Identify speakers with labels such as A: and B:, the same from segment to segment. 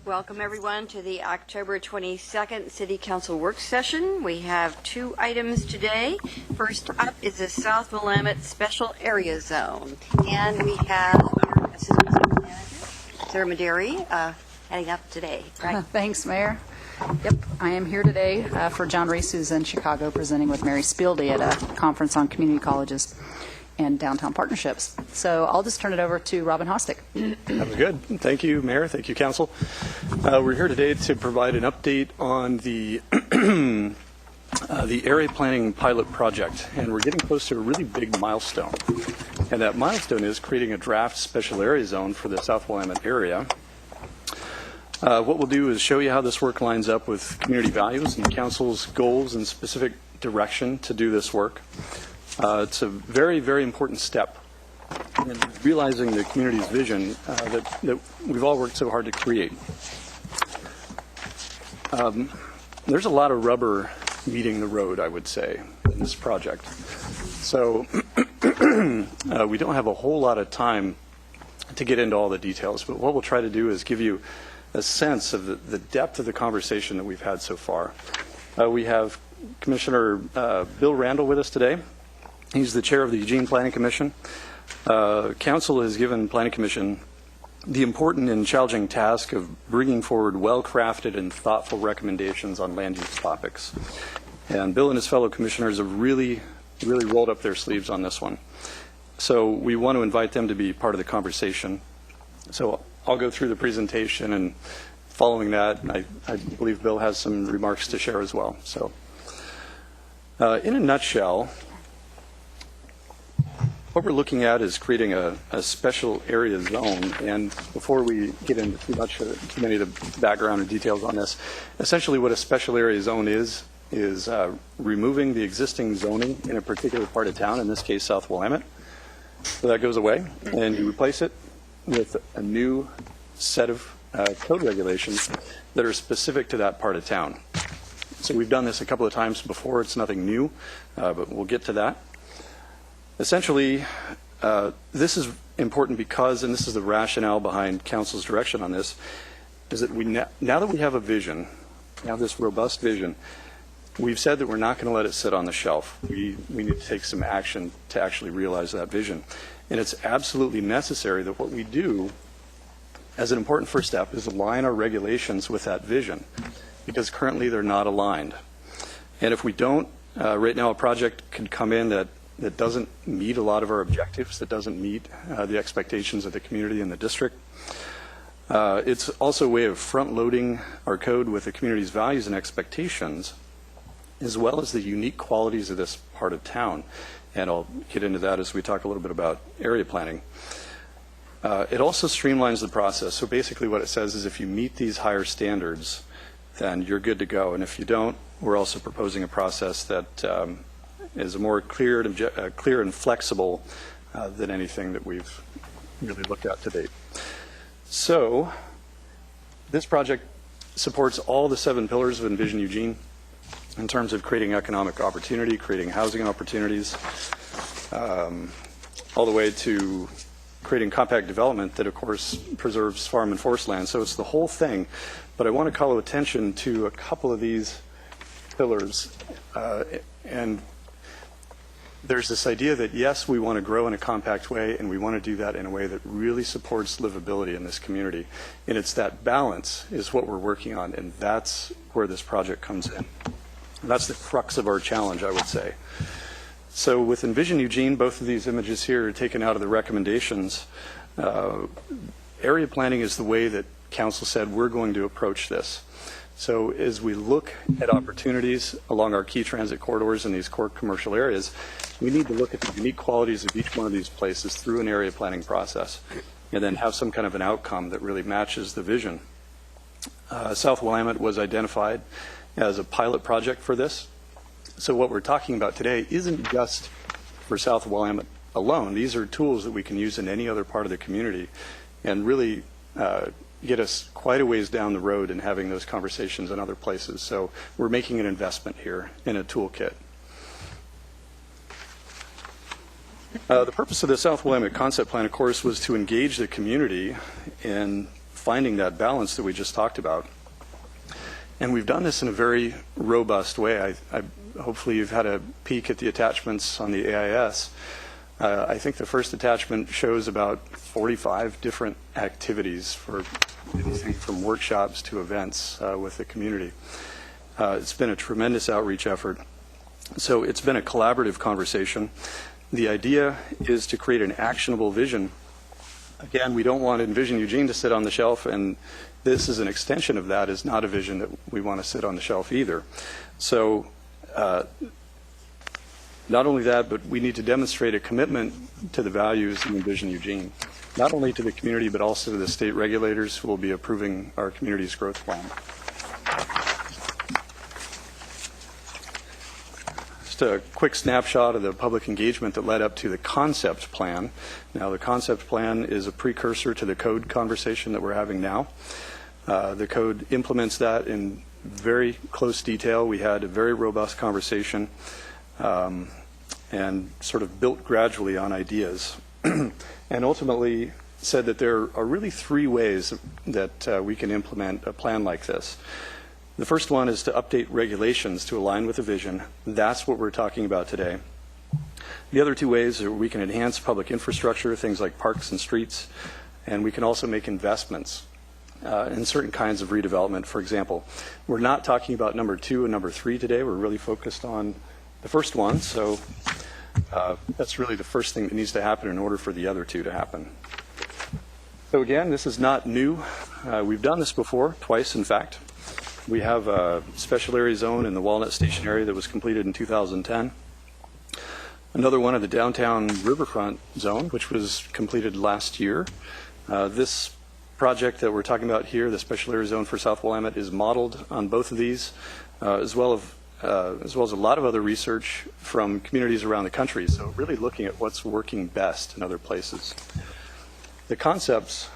A: Welcome everyone to the October 22nd City Council work session. We have 2 items today. First up is the South Willamette Special Area Zone. And we have our Assistant City Manager, Sarah Maderi, heading up today. Right?
B: Thanks, Mayor. Yep, I am here today for John Reese, who's in Chicago, presenting with Mary Spieldy at a conference on community colleges and downtown partnerships. So I'll just turn it over to Robin Hostick.
C: That was good. Thank you, Mayor. Thank you, Council. We're here today to provide an update on the the area planning pilot project, and we're getting close to a really big milestone. And that milestone is creating a draft special area zone for the South Willamette area. What we'll do is show you how this work lines up with community values and Council's goals and specific direction to do this work. It's a very, very important step in realizing the community's vision that we've all worked so hard to create. There's a lot of rubber meeting the road, I would say, in this project. So we don't have a whole lot of time to get into all the details, but what we'll try to do is give you a sense of the depth of the conversation that we've had so far. We have Commissioner Bill Randall with us today. He's the chair of the Eugene Planning Commission. Council has given Planning Commission the important and challenging task of bringing forward well-crafted and thoughtful recommendations on land use topics. And Bill and his fellow commissioners have really rolled up their sleeves on this one. So we want to invite them to be part of the conversation. So I'll go through the presentation, and following that, I believe Bill has some remarks to share as well. So in a nutshell, what we're looking at is creating a special area zone. And before we get into too many of the background and details on this, essentially what a special area zone is removing the existing zoning in a particular part of town, in this case South Willamette. So that goes away, and you replace it with a new set of code regulations that are specific to that part of town. So we've done this a couple of times before. It's nothing new, but we'll get to that. Essentially, this is important because, and this is the rationale behind Council's direction on this, is that now that we have a vision, now this robust vision, we've said that we're not going to let it sit on the shelf. We need to take some action to actually realize that vision. And it's absolutely necessary that what we do as an important first step is align our regulations with that vision, because currently they're not aligned. And if we don't, right now a project could come in that doesn't meet a lot of our objectives, that doesn't meet the expectations of the community and the district. It's also a way of front-loading our code with the community's values and expectations, as well as the unique qualities of this part of town. And I'll get into that as we talk a little bit about area planning. It also streamlines the process. So basically what it says is if you meet these higher standards, then you're good to go. And if you don't, we're also proposing a process that is a more clear and flexible than anything that we've really looked at to date. So this project supports all the 7 pillars of Envision Eugene in terms of creating economic opportunity, creating housing opportunities, all the way to creating compact development that, of course, preserves farm and forest land. So it's the whole thing. But I want to call attention to a couple of these pillars. And there's this idea that, yes, we want to grow in a compact way, and we want to do that in a way that really supports livability in this community. And it's that balance is what we're working on, and that's where this project comes in. And that's the crux of our challenge, I would say. So with Envision Eugene, both of these images here are taken out of the recommendations. Area planning is the way that Council said we're going to approach this. So as we look at opportunities along our key transit corridors in these core commercial areas, we need to look at the unique qualities of each one of these places through an area planning process, and then have some kind of an outcome that really matches the vision. South Willamette was identified as a pilot project for this. So what we're talking about today isn't just for South Willamette alone. These are tools that we can use in any other part of the community and really get us quite a ways down the road in having those conversations in other places. So we're making an investment here in a toolkit. The purpose of the South Willamette Concept Plan, of course, was to engage the community in finding that balance that we just talked about. And we've done this in a very robust way. Hopefully you've had a peek at the attachments on the AIS. I think the first attachment shows about 45 different activities for anything from workshops to events with the community. It's been a tremendous outreach effort. So it's been a collaborative conversation. The idea is to create an actionable vision. Again, we don't want Envision Eugene to sit on the shelf, and this is an extension of that, is not a vision that we want to sit on the shelf either. So not only that, but we need to demonstrate a commitment to the values of Envision Eugene, not only to the community, but also to the state regulators who will be approving our community's growth plan. Just a quick snapshot of the public engagement that led up to the concept plan. Now, the concept plan is a precursor to the code conversation that we're having now. The code implements that in very close detail. We had a very robust conversation and sort of built gradually on ideas. And ultimately said that there are really three ways that we can implement a plan like this. The first one is to update regulations to align with the vision. That's what we're talking about today. The other two ways are we can enhance public infrastructure, things like parks and streets, and we can also make investments in certain kinds of redevelopment. For example, we're not talking about number 2 and number 3 today. We're really focused on the first one, so that's really the first thing that needs to happen in order for the other two to happen. So again, this is not new. We've done this before, twice in fact. We have a special area zone in the Walnut Station area that was completed in 2010. Another one in the downtown riverfront zone, which was completed last year. This project that we're talking about here, the special area zone for South Willamette, is modeled on both of these, as well as a lot of other research from communities around the country. So really looking at what's working best in other places. The concepts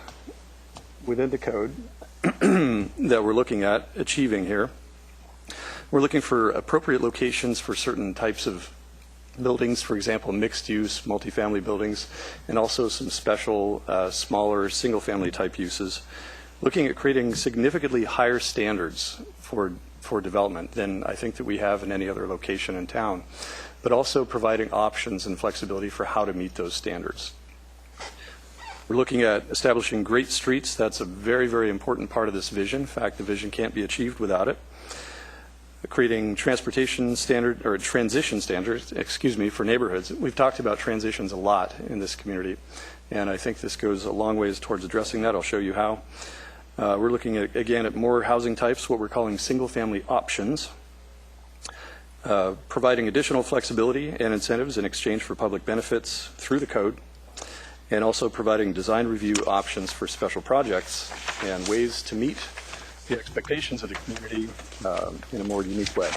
C: within the code that we're looking at achieving here, we're looking for appropriate locations for certain types of buildings, for example, mixed-use, multifamily buildings, and also some special, smaller, single-family type uses. Looking at creating significantly higher standards for development than I think that we have in any other location in town, but also providing options and flexibility for how to meet those standards. We're looking at establishing great streets. That's a very, very important part of this vision. In fact, the vision can't be achieved without it. Creating transition standards for neighborhoods. We've talked about transitions a lot in this community, and I think this goes a long ways towards addressing that. I'll show you how. We're looking at, again, at more housing types, what we're calling single-family options, providing additional flexibility and incentives in exchange for public benefits through the code, and also providing design review options for special projects and ways to meet the expectations of the community in a more unique way.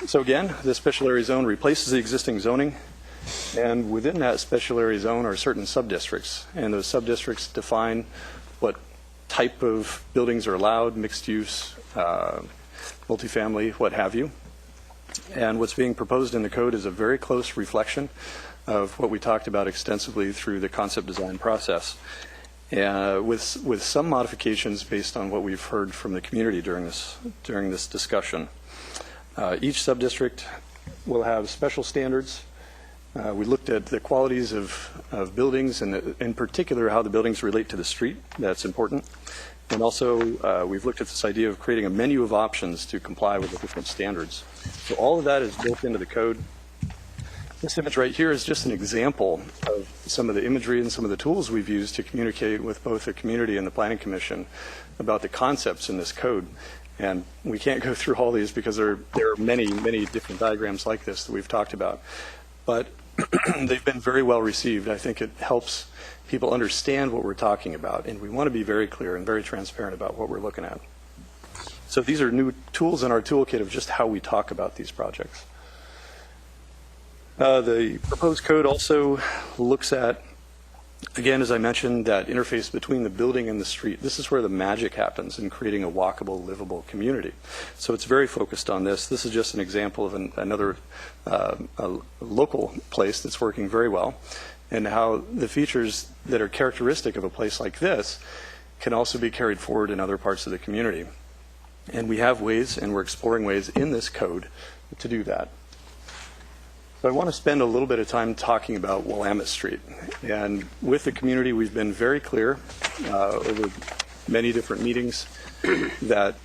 C: So again, this special area zone replaces the existing zoning, and within that special area zone are certain subdistricts, and those subdistricts define what type of buildings are allowed, mixed use, multifamily, what have you. And what's being proposed in the code is a very close reflection of what we talked about extensively through the concept design process, with some modifications based on what we've heard from the community during this discussion. Each subdistrict will have special standards. We looked at the qualities of buildings and in particular how the buildings relate to the street. That's important. And also we've looked at this idea of creating a menu of options to comply with the different standards. So all of that is built into the code. This image right here is just an example of some of the imagery and some of the tools we've used to communicate with both the community and the Planning Commission about the concepts in this code. And we can't go through all these because there are many, many different diagrams like this that we've talked about. But they've been very well received. I think it helps people understand what we're talking about. And we want to be very clear and very transparent about what we're looking at. So these are new tools in our toolkit of just how we talk about these projects. The proposed code also looks at, again, as I mentioned, that interface between the building and the street. This is where the magic happens in creating a walkable, livable community. So it's very focused on this. This is just an example of another a local place that's working very well. and how the features that are characteristic of a place like this can also be carried forward in other parts of the community. And we have ways, and we're exploring ways in this code to do that. So I want to spend a little bit of time talking about Willamette Street. And with the community, we've been very clear over many different meetings that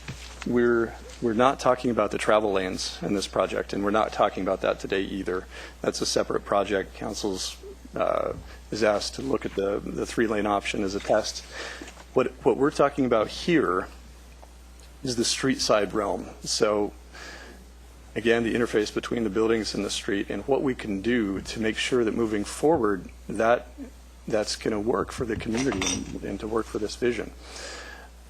C: we're not talking about the travel lanes in this project, and we're not talking about that today either. That's a separate project. Council's is asked to look at the 3-lane option as a test. What we're talking about here is the street side realm. So again, the interface between the buildings and the street, and what we can do to make sure that moving forward, that's going to work for the community and to work for this vision.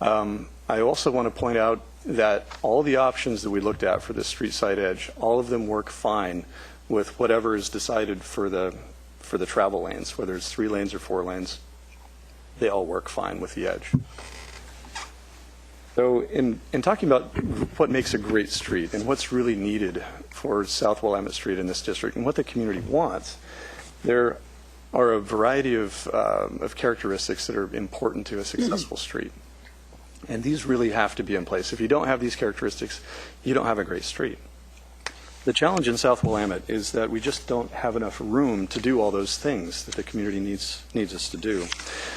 C: I also want to point out that all the options that we looked at for the street side edge, all of them work fine with whatever is decided for the travel lanes, whether it's 3 lanes or 4 lanes. They all work fine with the edge. So in talking about what makes a great street and what's really needed for South Willamette Street in this district and what the community wants, there are a variety of characteristics that are important to a successful street. And these really have to be in place. If you don't have these characteristics, you don't have a great street. The challenge in South Willamette is that we just don't have enough room to do all those things that the community needs us to do.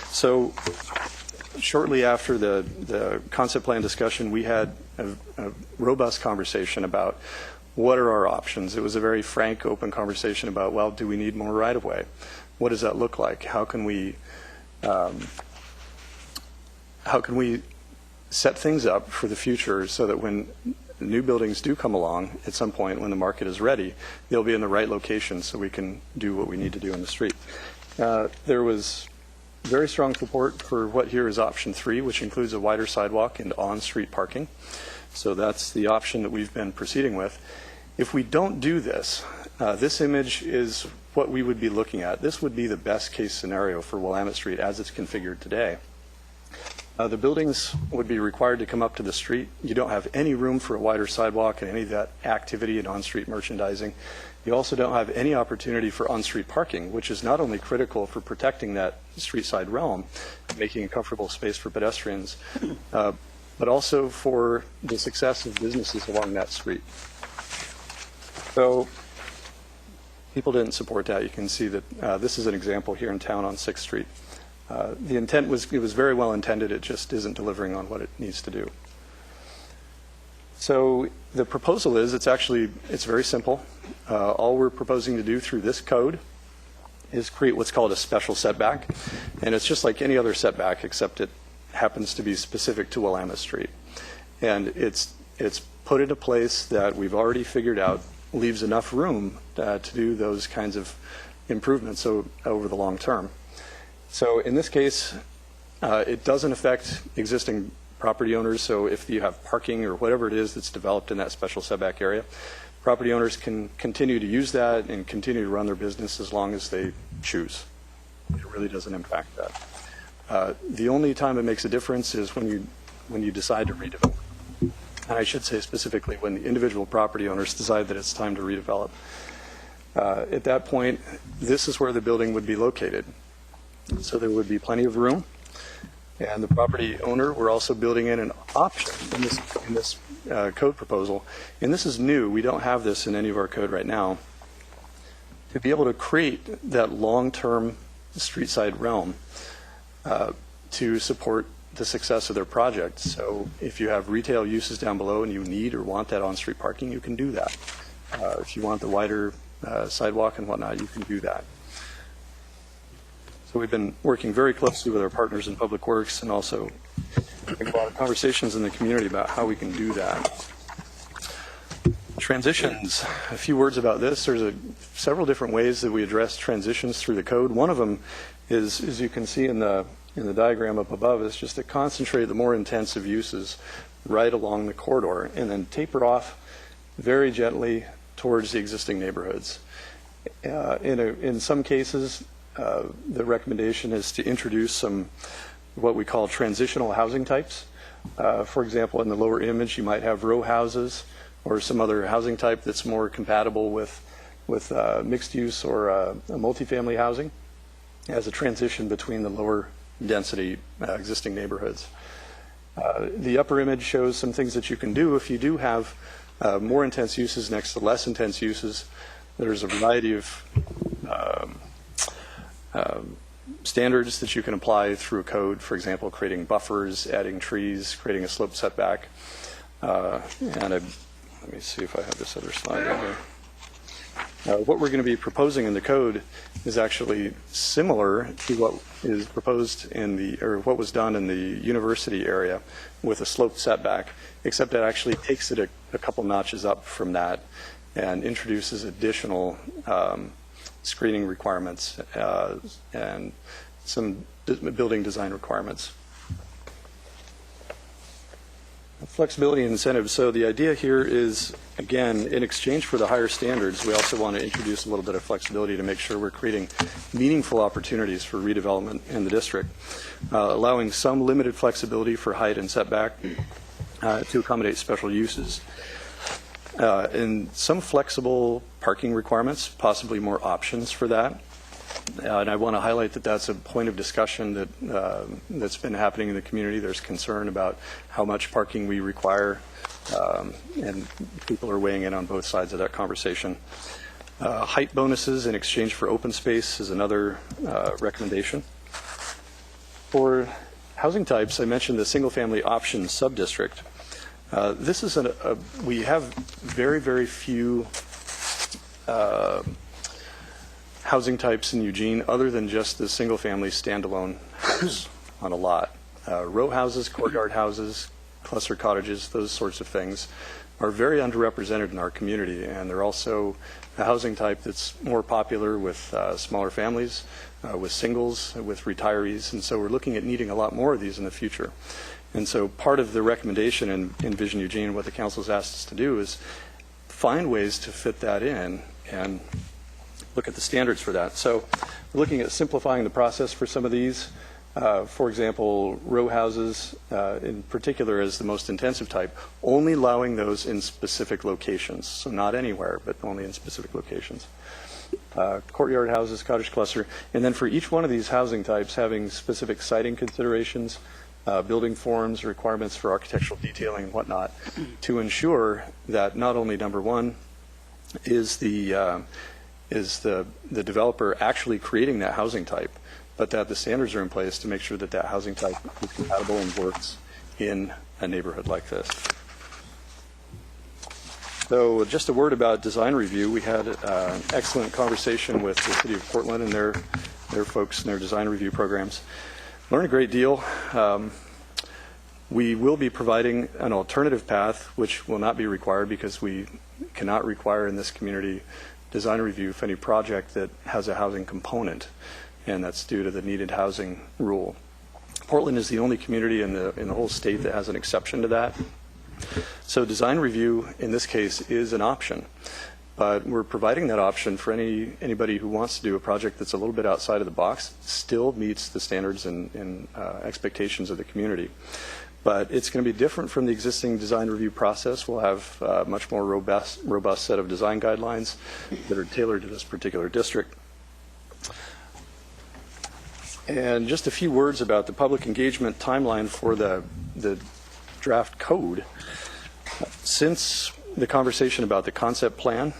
C: So shortly after the concept plan discussion, we had a robust conversation about what are our options. It was a very frank, open conversation about, well, do we need more right-of-way? What does that look like? How can we set things up for the future so that when new buildings do come along at some point when the market is ready, they'll be in the right location so we can do what we need to do on the street. There was very strong support for what here is option 3, which includes a wider sidewalk and on-street parking. So that's the option that we've been proceeding with. If we don't do this, this image is what we would be looking at. This would be the best case scenario for Willamette Street as it's configured today. The buildings would be required to come up to the street. You don't have any room for a wider sidewalk and any of that activity and on-street merchandising. You also don't have any opportunity for on-street parking, which is not only critical for protecting that street side realm, making a comfortable space for pedestrians, but also for the success of businesses along that street. So people didn't support that. You can see that this is an example here in town on 6th Street. The intent was, it was very well intended, it just isn't delivering on what it needs to do. So the proposal is, it's very simple. All we're proposing to do through this code is create what's called a special setback. And it's just like any other setback, except it happens to be specific to Willamette Street. And it's put in a place that we've already figured out leaves enough room to do those kinds of improvements over the long term. So in this case, it doesn't affect existing property owners. So if you have parking or whatever it is that's developed in that special setback area, property owners can continue to use that and continue to run their business as long as they choose. It really doesn't impact that. The only time it makes a difference is when you decide to redevelop. And I should say specifically when the individual property owners decide that it's time to redevelop. At that point, this is where the building would be located. So there would be plenty of room. And the property owner, we're also building in an option in this code proposal. And this is new. We don't have this in any of our code right now. To be able to create that long-term street side realm to support the success of their project. So if you have retail uses down below and you need or want that on-street parking, you can do that. If you want the wider sidewalk and whatnot, you can do that. So we've been working very closely with our partners in Public Works and also having a lot of conversations in the community about how we can do that. Transitions, a few words about this. There's several different ways that we address transitions through the code. One of them is, as you can see in the diagram up above, is just to concentrate the more intensive uses right along the corridor and then taper off very gently towards the existing neighborhoods. In some cases, the recommendation is to introduce some what we call transitional housing types. For example, in the lower image, you might have row houses or some other housing type that's more compatible with mixed use or multifamily housing. as a transition between the lower density existing neighborhoods. The upper image shows some things that you can do if you do have more intense uses next to less intense uses. There's a variety of standards that you can apply through a code, for example, creating buffers, adding trees, creating a slope setback. Let me see if I have this other slide right here. What we're going to be proposing in the code is actually similar to what is proposed or what was done in the university area with a sloped setback, except it actually takes it a couple notches up from that and introduces additional screening requirements and some building design requirements. Flexibility and incentives. So the idea here is, again, in exchange for the higher standards, we also want to introduce a little bit of flexibility to make sure we're creating meaningful opportunities for redevelopment in the district, allowing some limited flexibility for height and setback to accommodate special uses. And some flexible parking requirements, possibly more options for that. And I want to highlight that that's a point of discussion that's been happening in the community. There's concern about how much parking we require, and people are weighing in on both sides of that conversation. Height bonuses in exchange for open space is another recommendation. For housing types, I mentioned the single-family option subdistrict. This is we have very, very few housing types in Eugene other than just the single-family standalone house on a lot. Row houses, courtyard houses, cluster cottages, those sorts of things are very underrepresented in our community, and they're also a housing type that's more popular with smaller families, with singles, with retirees, and so we're looking at needing a lot more of these in the future. And so part of the recommendation in Vision Eugene, what the council's asked us to do is find ways to fit that in and look at the standards for that. So we're looking at simplifying the process for some of these. For example, row houses in particular is the most intensive type, only allowing those in specific locations. So not anywhere, but only in specific locations. Courtyard houses, cottage cluster, and then for each one of these housing types having specific siting considerations, building forms, requirements for architectural detailing and whatnot, to ensure that not only number one is the developer actually creating that housing type, but that the standards are in place to make sure that that housing type is compatible and works in a neighborhood like this. So just a word about design review. We had an excellent conversation with the City of Portland and their folks in their design review programs. Learned a great deal. We will be providing an alternative path, which will not be required because we cannot require in this community design review for any project that has a housing component, and that's due to the needed housing rule. Portland is the only community in the whole state that has an exception to that. So design review in this case is an option, but we're providing that option for anybody who wants to do a project that's a little bit outside of the box, still meets the standards and expectations of the community. But it's going to be different from the existing design review process. We'll have a much more robust set of design guidelines that are tailored to this particular district. And just a few words about the public engagement timeline for the draft code. Since the conversation about the concept plan,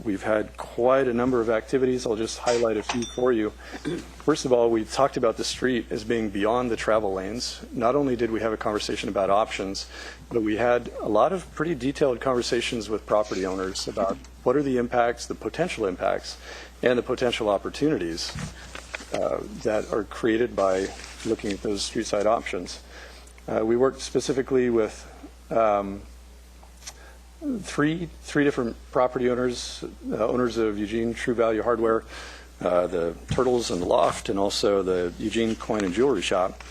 C: we've had quite a number of activities. I'll just highlight a few for you. First of all, we talked about the street as being beyond the travel lanes. Not only did we have a conversation about options, but we had a lot of pretty detailed conversations with property owners about what are the impacts, the potential impacts, and the potential opportunities that are created by looking at those street side options. We worked specifically with three different property owners, owners of Eugene True Value Hardware, the Turtles and the Loft, and also the Eugene Coin and Jewelry Shop,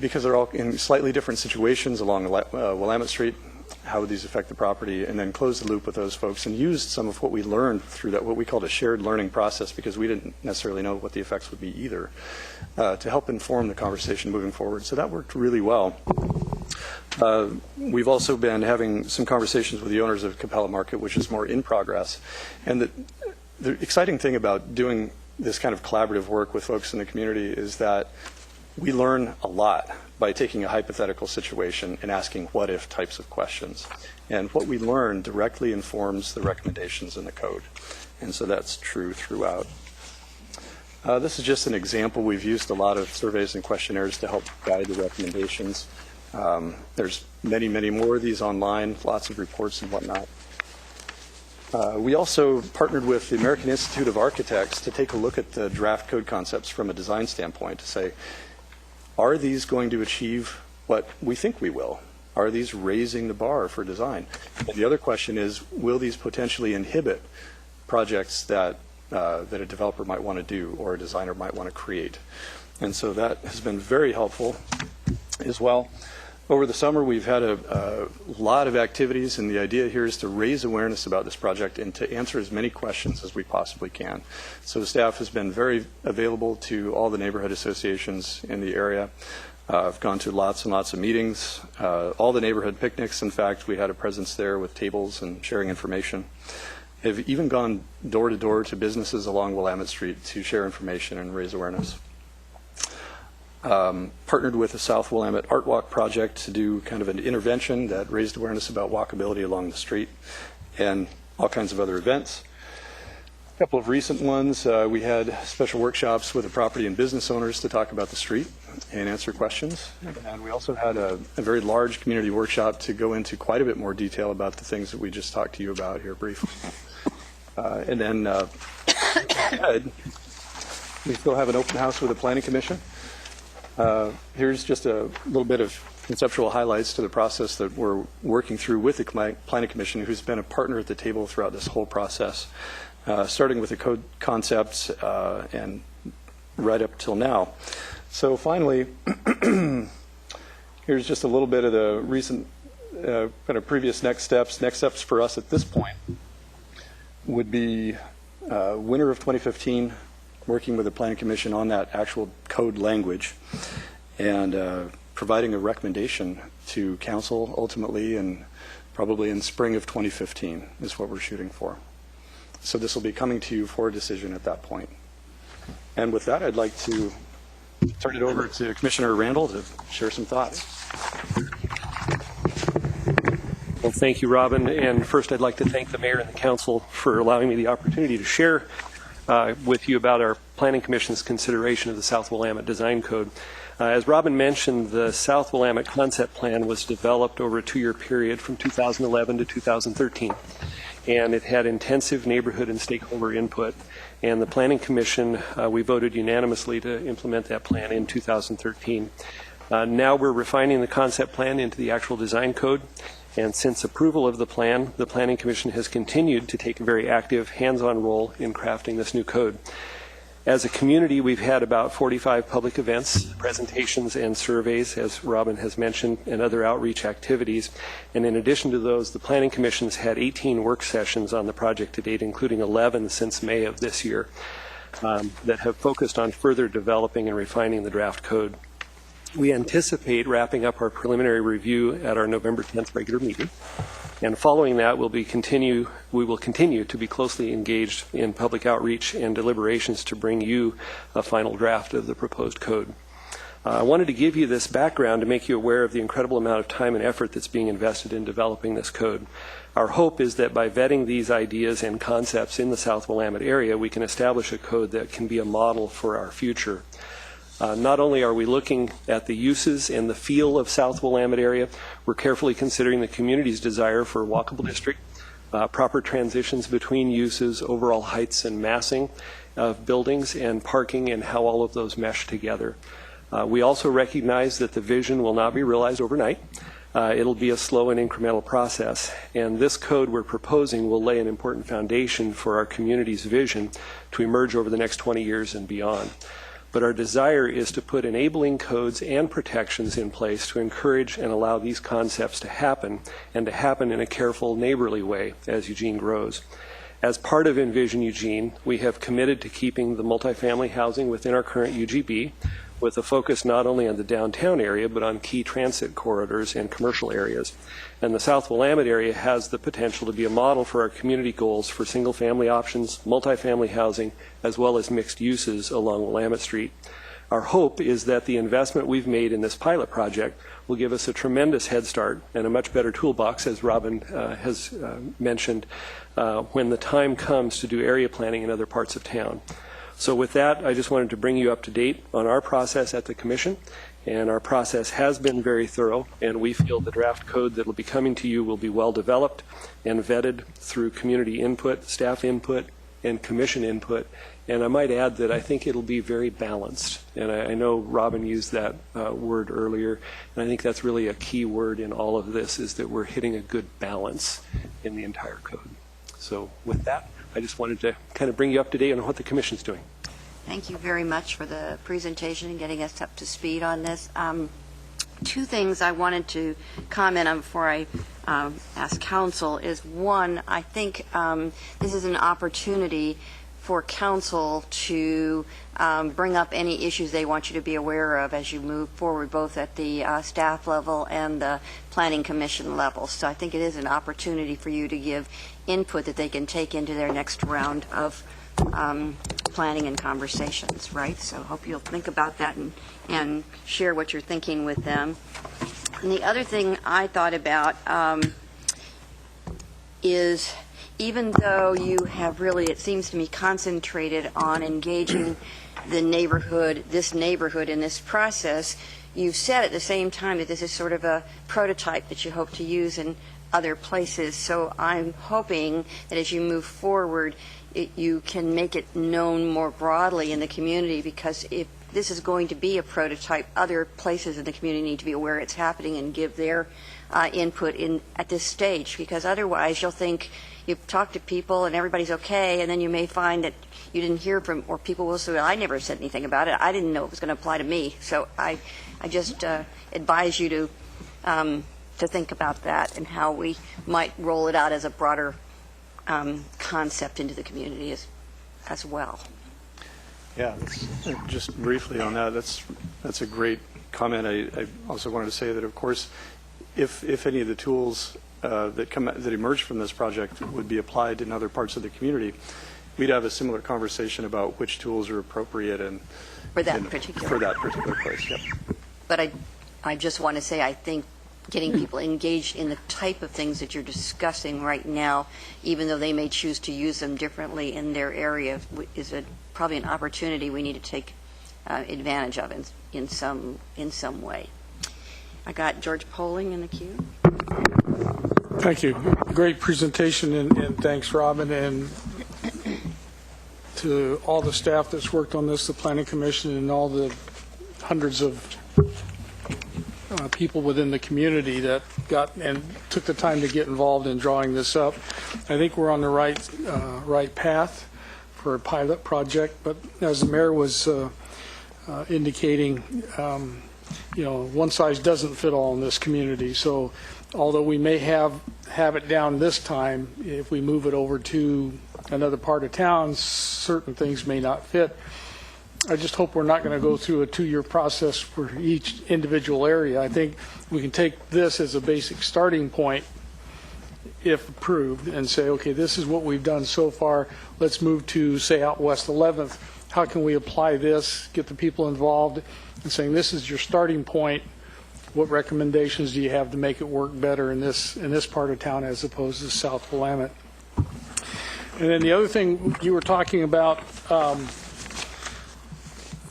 C: because they're all in slightly different situations along Willamette Street. How would these affect the property? And then close the loop with those folks and used some of what we learned through that, what we called a shared learning process, because we didn't necessarily know what the effects would be either, to help inform the conversation moving forward. So that worked really well. We've also been having some conversations with the owners of Capella Market, which is more in progress. And the exciting thing about doing this kind of collaborative work with folks in the community is that we learn a lot by taking a hypothetical situation and asking what-if types of questions. And what we learn directly informs the recommendations in the code. And so that's true throughout. This is just an example. We've used a lot of surveys and questionnaires to help guide the recommendations. There's many, many more of these online, lots of reports and whatnot. We also partnered with the American Institute of Architects to take a look at the draft code concepts from a design standpoint to say, are these going to achieve what we think we will? Are these raising the bar for design? And the other question is, will these potentially inhibit projects that a developer might want to do or a designer might want to create? And so that has been very helpful as well. Over the summer, we've had a lot of activities, and the idea here is to raise awareness about this project and to answer as many questions as we possibly can. So the staff has been very available to all the neighborhood associations in the area. I've gone to lots and lots of meetings, all the neighborhood picnics. In fact, we had a presence there with tables and sharing information. Have even gone door to door to businesses along Willamette Street to share information and raise awareness. Partnered with the South Willamette Art Walk project to do kind of an intervention that raised awareness about walkability along the street and all kinds of other events. A couple of recent ones, we had special workshops with the property and business owners to talk about the street and answer questions. And we also had a very large community workshop to go into quite a bit more detail about the things that we just talked to you about here briefly. And then we still have an open house with the Planning Commission. Here's just a little bit of conceptual highlights to the process that we're working through with the Planning Commission, who's been a partner at the table throughout this whole process, starting with the code concepts and right up till now. So finally, here's just a little bit of the recent kind of previous next steps. Next steps for us at this point would be winter of 2015, working with the Planning Commission on that actual code language and providing a recommendation to council ultimately, and probably in spring of 2015 is what we're shooting for. So this will be coming to you for a decision at that point. And with that, I'd like to turn it over to Commissioner Randall to share some thoughts.
D: Well, thank you, Robin. And first, I'd like to thank the mayor and the council for allowing me the opportunity to share with you about our Planning Commission's consideration of the South Willamette Design Code. As Robin mentioned, the South Willamette Concept Plan was developed over a 2-year period from 2011 to 2013. And it had intensive neighborhood and stakeholder input. And the Planning Commission, we voted unanimously to implement that plan in 2013. Now we're refining the concept plan into the actual design code. And since approval of the plan, the Planning Commission has continued to take a very active, hands-on role in crafting this new code. As a community, we've had about 45 public events, presentations, and surveys, as Robin has mentioned, and other outreach activities. And in addition to those, the Planning Commission's had 18 work sessions on the project to date, including 11 since May of this year, that have focused on further developing and refining the draft code. We anticipate wrapping up our preliminary review at our November 10th regular meeting. And following that, we will continue to be closely engaged in public outreach and deliberations to bring you a final draft of the proposed code. I wanted to give you this background to make you aware of the incredible amount of time and effort that's being invested in developing this code. Our hope is that by vetting these ideas and concepts in the South Willamette area, we can establish a code that can be a model for our future. Not only are we looking at the uses and the feel of South Willamette area, we're carefully considering the community's desire for a walkable district, proper transitions between uses, overall heights and massing of buildings, and parking, and how all of those mesh together. We also recognize that the vision will not be realized overnight. It'll be a slow and incremental process, and this code we're proposing will lay an important foundation for our community's vision to emerge over the next 20 years and beyond. But our desire is to put enabling codes and protections in place to encourage and allow these concepts to happen, and to happen in a careful, neighborly way as Eugene grows. As part of Envision Eugene, we have committed to keeping the multifamily housing within our current UGB, with a focus not only on the downtown area, but on key transit corridors and commercial areas. And the South Willamette area has the potential to be a model for our community goals for single-family options, multifamily housing, as well as mixed uses along Willamette Street. Our hope is that the investment we've made in this pilot project will give us a tremendous head start and a much better toolbox, as Robin has mentioned, when the time comes to do area planning in other parts of town. So with that, I just wanted to bring you up to date on our process at the Commission. And our process has been very thorough, and we feel the draft code that will be coming to you will be well developed and vetted through community input, staff input, and commission input. And I might add that I think it'll be very balanced. And I know Robin used that word earlier, and I think that's really a key word in all of this, is that we're hitting a good balance in the entire code. So with that, I just wanted to kind of bring you up to date on what the Commission's doing.
A: Thank you very much for the presentation and getting us up to speed on this. Two things I wanted to comment on before I ask council is, one, I think this is an opportunity for council to bring up any issues they want you to be aware of as you move forward, both at the staff level and the planning commission level. So I think it is an opportunity for you to give input that they can take into their next round of planning and conversations, right? So I hope you'll think about that and share what you're thinking with them. And the other thing I thought about is, even though you have really, it seems to me, concentrated on engaging the neighborhood, this neighborhood in this process, you've said at the same time that this is sort of a prototype that you hope to use in other places. So I'm hoping that as you move forward, you can make it known more broadly in the community, because if this is going to be a prototype, other places in the community need to be aware it's happening and give their input in at this stage, because otherwise you'll think you've talked to people and everybody's okay, and then you may find that you didn't hear from, or people will say, well, I never said anything about it. I didn't know it was going to apply to me. So I just advise you to think about that and how we might roll it out as a broader concept into the community as well.
C: Yeah, just briefly on that, that's a great comment. I also wanted to say that, of course, if any of the tools that emerge from this project would be applied in other parts of the community, we'd have a similar conversation about which tools are appropriate and
A: for that particular
C: place. Yep.
A: But I just want to say, I think getting people engaged in the type of things that you're discussing right now, even though they may choose to use them differently in their area, is probably an opportunity we need to take advantage of in some way. I got George Poling in the queue.
E: Thank you. Great presentation, and thanks, Robin, and to all the staff that's worked on this, the Planning Commission, and all the hundreds of people within the community that got and took the time to get involved in drawing this up. I think we're on the right path for a pilot project, but as the mayor was indicating, one size doesn't fit all in this community. So although we may have it down this time, if we move it over to another part of town, certain things may not fit. I just hope we're not going to go through a 2-year process for each individual area. I think we can take this as a basic starting point, if approved, and say, okay, this is what we've done so far. Let's move to, say, out West 11th. How can we apply this, get the people involved, and saying this is your starting point. What recommendations do you have to make it work better in this part of town as opposed to South Willamette? And then the other thing you were talking about,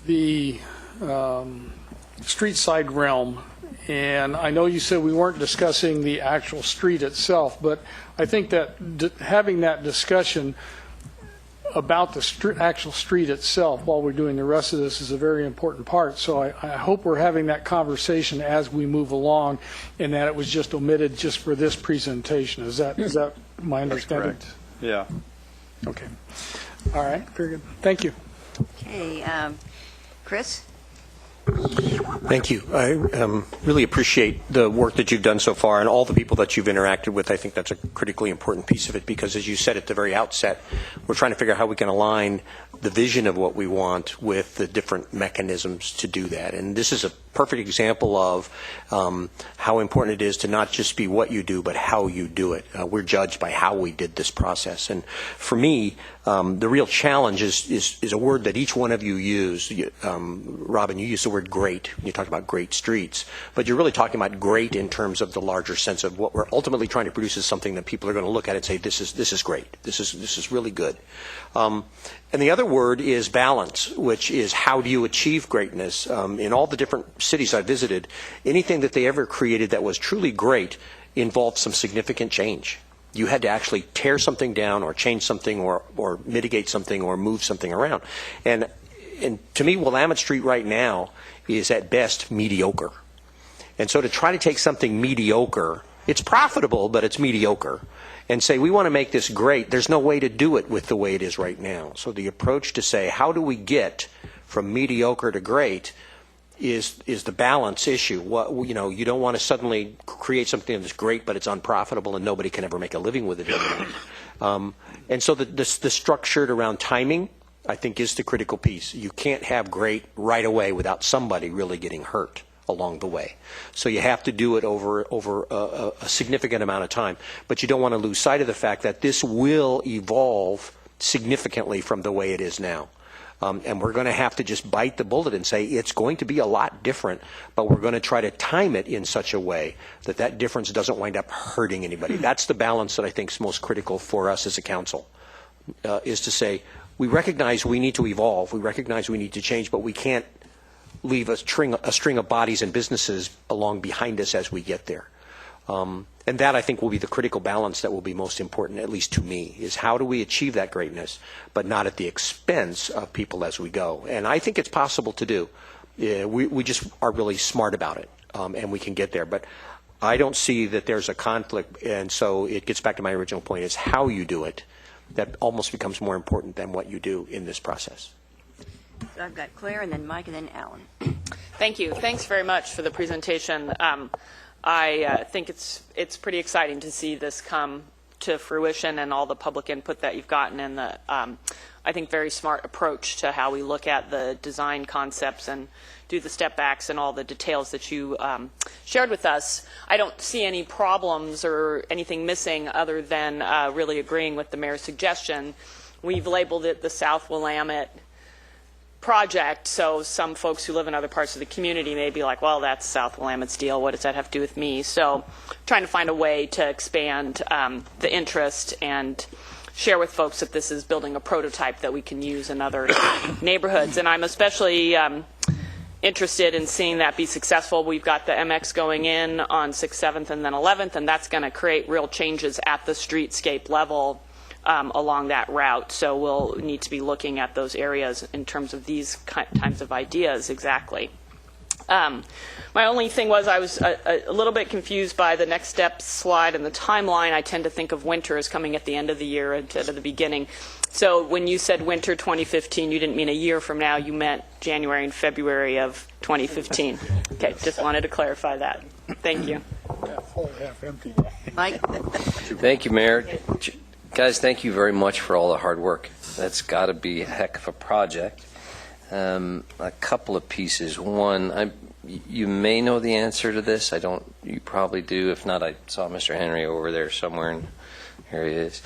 E: the street side realm, and I know you said we weren't discussing the actual street itself, but I think that having that discussion about the actual street itself while we're doing the rest of this is a very important part. So I hope we're having that conversation as we move along, and that it was just omitted just for this presentation. Is that my understanding?
C: That's correct. Yeah.
E: Okay. All right. Very good. Thank you.
A: Okay, Chris?
F: Thank you. I really appreciate the work that you've done so far and all the people that you've interacted with. I think that's a critically important piece of it because, as you said at the very outset, we're trying to figure out how we can align the vision of what we want with the different mechanisms to do that. And this is a perfect example of how important it is to not just be what you do, but how you do it. We're judged by how we did this process. And for me, the real challenge is a word that each one of you use. Robin, you used the word great when you talked about great streets, but you're really talking about great in terms of the larger sense of what we're ultimately trying to produce is something that people are going to look at and say, this is great. This is really good. And the other word is balance, which is how do you achieve greatness? In all the different cities I visited, anything that they ever created that was truly great involved some significant change. You had to actually tear something down or change something or mitigate something or move something around. And to me, Willamette Street right now is at best mediocre. And so to try to take something mediocre, it's profitable, but it's mediocre, and say, we want to make this great, there's no way to do it with the way it is right now. So the approach to say, how do we get from mediocre to great is the balance issue. You don't want to suddenly create something that's great, but it's unprofitable and nobody can ever make a living with it anymore. And so the structured around timing, I think, is the critical piece. You can't have great right away without somebody really getting hurt along the way. So you have to do it over a significant amount of time. But you don't want to lose sight of the fact that this will evolve significantly from the way it is now. And we're going to have to just bite the bullet and say it's going to be a lot different, but we're going to try to time it in such a way that that difference doesn't wind up hurting anybody. That's the balance that I think is most critical for us as a council, is to say we recognize we need to evolve, we recognize we need to change, but we can't leave a string of bodies and businesses along behind us as we get there. And that, I think, will be the critical balance that will be most important, at least to me, is how do we achieve that greatness, but not at the expense of people as we go. And I think it's possible to do. We just are really smart about it, and we can get there. But I don't see that there's a conflict, and so it gets back to my original point, is how you do it that almost becomes more important than what you do in this process.
A: So I've got Claire, and then Mike, and then Alan.
G: Thank you. Thanks very much for the presentation. I think it's pretty exciting to see this come to fruition and all the public input that you've gotten and the, I think, very smart approach to how we look at the design concepts and do the step backs and all the details that you shared with us. I don't see any problems or anything missing other than really agreeing with the mayor's suggestion. We've labeled it the South Willamette project, so some folks who live in other parts of the community may be like, well, that's South Willamette's deal, what does that have to do with me? So trying to find a way to expand the interest and share with folks that this is building a prototype that we can use in other neighborhoods. And I'm especially interested in seeing that be successful. We've got the MX going in on 6th, 7th, and then 11th, and that's going to create real changes at the streetscape level along that route. So we'll need to be looking at those areas in terms of these kinds of ideas exactly. My only thing was I was a little bit confused by the next steps slide and the timeline. I tend to think of winter as coming at the end of the year instead of the beginning. So when you said winter 2015, you didn't mean a year from now, you meant January and February of 2015. Okay, just wanted to clarify that. Thank you.
E: Half full, half empty.
A: Mike?
H: Thank you, Mayor. Guys, thank you very much for all the hard work. That's got to be a heck of a project. A couple of pieces. One, you may know the answer to this. I don't. You probably do. If not, I saw Mr. Henry over there somewhere, and here he is.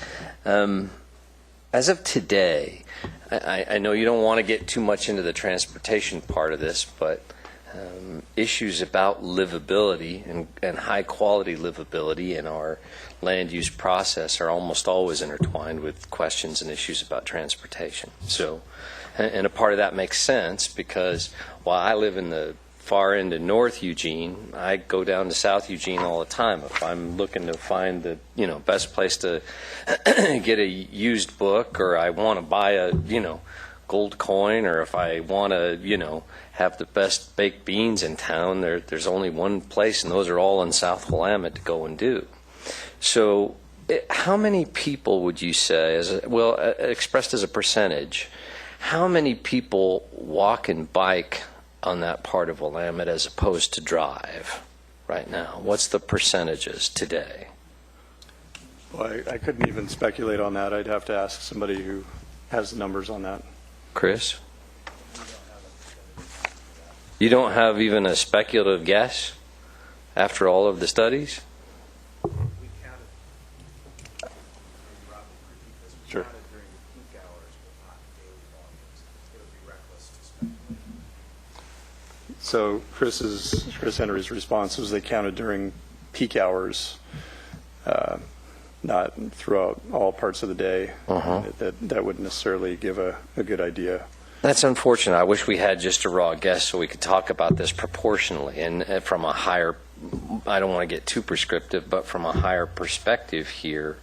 H: As of today, I know you don't want to get too much into the transportation part of this, but issues about livability and high-quality livability in our land use process are almost always intertwined with questions and issues about transportation. So, and a part of that makes sense because while I live in the far end of North Eugene, I go down to South Eugene all the time. If I'm looking to find the best place to get a used book, or I want to buy a gold coin, or if I want to have the best baked beans in town, there's only one place, and those are all in South Willamette to go and do. So how many people would you say, expressed as a percentage, how many people walk and bike on that part of Willamette as opposed to drive right now? What's the percentages today?
C: Well, I couldn't even speculate on that. I'd have to ask somebody who has the numbers on that.
H: Chris? You don't have even a speculative guess after all of the studies?
C: Sure. So Chris Henry's response was they counted during peak hours, not throughout all parts of the day. That wouldn't necessarily give a good idea.
H: That's unfortunate. I wish we had just a raw guess so we could talk about this proportionally and from a higher, I don't want to get too prescriptive, but from a higher perspective here.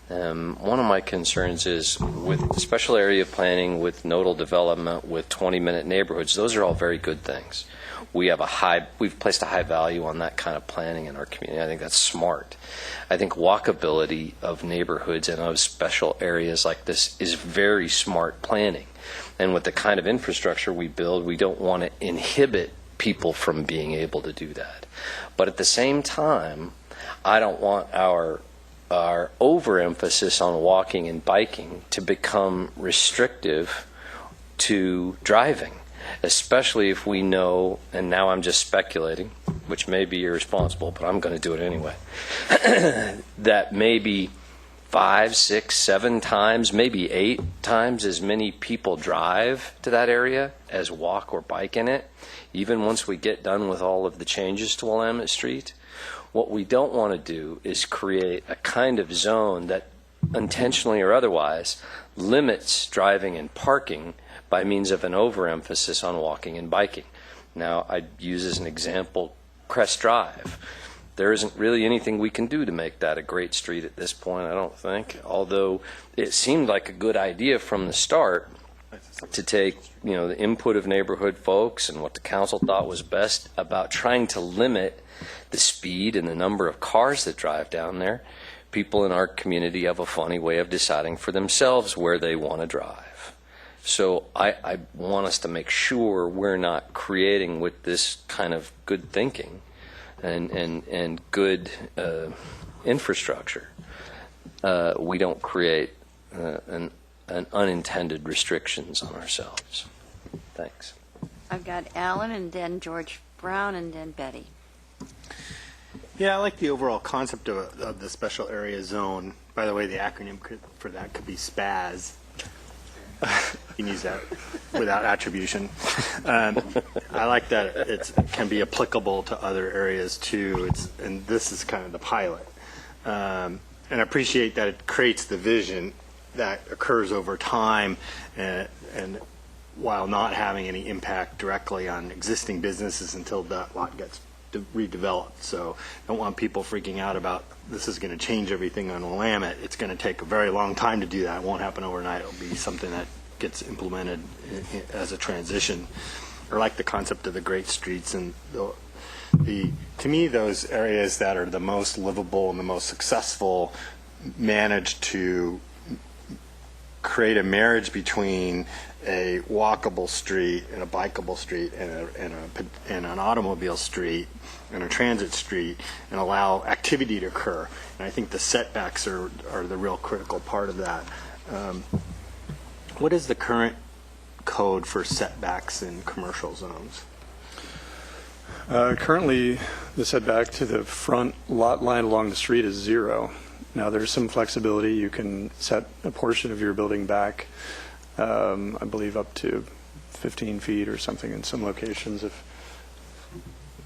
H: One of my concerns is with special area planning, with nodal development, with 20-minute neighborhoods, those are all very good things. We've placed a high value on that kind of planning in our community. I think that's smart. I think walkability of neighborhoods and of special areas like this is very smart planning. And with the kind of infrastructure we build, we don't want to inhibit people from being able to do that. But at the same time, I don't want our overemphasis on walking and biking to become restrictive to driving, especially if we know, and now I'm just speculating, which may be irresponsible, but I'm going to do it anyway, that maybe 5, 6, 7 times, maybe 8 times as many people drive to that area as walk or bike in it, even once we get done with all of the changes to Willamette Street. What we don't want to do is create a kind of zone that intentionally or otherwise limits driving and parking by means of an overemphasis on walking and biking. Now, I'd use as an example Crest Drive. There isn't really anything we can do to make that a great street at this point, I don't think, although it seemed like a good idea from the start to take, the input of neighborhood folks and what the council thought was best about trying to limit the speed and the number of cars that drive down there. People in our community have a funny way of deciding for themselves where they want to drive. So I want us to make sure we're not creating, with this kind of good thinking and good infrastructure, we don't create an unintended restrictions on ourselves. Thanks.
A: I've got Alan and then George Brown and then Betty.
I: Yeah, I like the overall concept of the special area zone. By the way, the acronym for that could be SPAZ. You can use that without attribution. I like that it can be applicable to other areas too. And this is kind of the pilot. And I appreciate that it creates the vision that occurs over time and while not having any impact directly on existing businesses until that lot gets redeveloped. So I don't want people freaking out about this is going to change everything on Willamette. It's going to take a very long time to do that. It won't happen overnight. It'll be something that gets implemented as a transition. I like the concept of the great streets, and to me, those areas that are the most livable and the most successful manage to create a marriage between a walkable street and a bikeable street and an automobile street and a transit street, and allow activity to occur. And I think the setbacks are the real critical part of that. What is the current code for setbacks in commercial zones?
C: Currently, the setback to the front lot line along the street is 0. Now, there's some flexibility. You can set a portion of your building back, I believe, up to 15 feet or something in some locations. If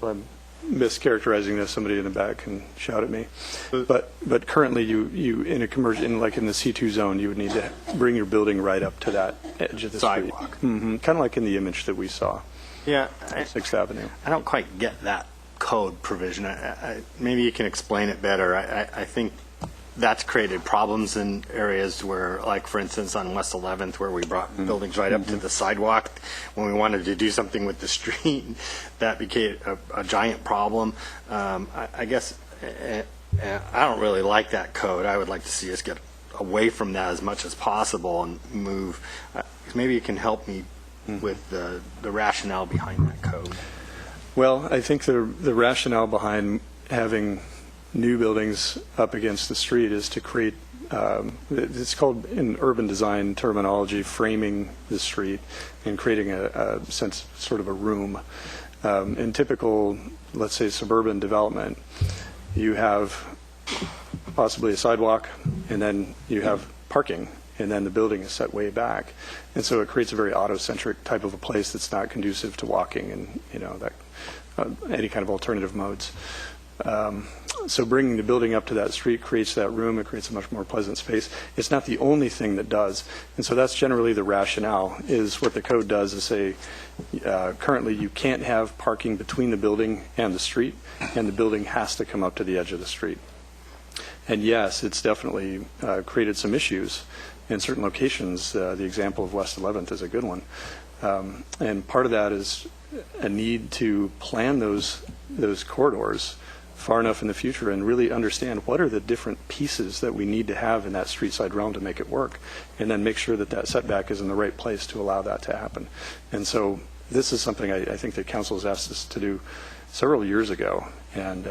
C: I'm mischaracterizing this, somebody in the back can shout at me. But currently, you in a commercial, like in the C2 zone, you would need to bring your building right up to that edge of the
I: sidewalk.
C: Street. Mm-hmm. Kind of like in the image that we saw.
I: Yeah,
C: on 6th Avenue.
I: I don't quite get that code provision. Maybe you can explain it better. I think that's created problems in areas where, like, for instance, on West 11th, where we brought buildings right up to the sidewalk. When we wanted to do something with the street, that became a giant problem. I guess I don't really like that code. I would like to see us get away from that as much as possible and move. Maybe you can help me with the rationale behind that code.
C: Well, I think the rationale behind having new buildings up against the street is to create it's called, in urban design terminology, framing the street and creating a sense, sort of a room. In typical, let's say, suburban development, you have possibly a sidewalk, and then you have parking, and then the building is set way back. And so it creates a very autocentric type of a place that's not conducive to walking and, that any kind of alternative modes. So bringing the building up to that street creates that room. It creates a much more pleasant space. It's not the only thing that does. And so that's generally the rationale, is what the code does is say, currently you can't have parking between the building and the street, and the building has to come up to the edge of the street. And yes, it's definitely created some issues in certain locations. The example of West 11th is a good one. And part of that is a need to plan those corridors far enough in the future and really understand what are the different pieces that we need to have in that street side realm to make it work, and then make sure that that setback is in the right place to allow that to happen. And so this is something I think that council has asked us to do several years ago, and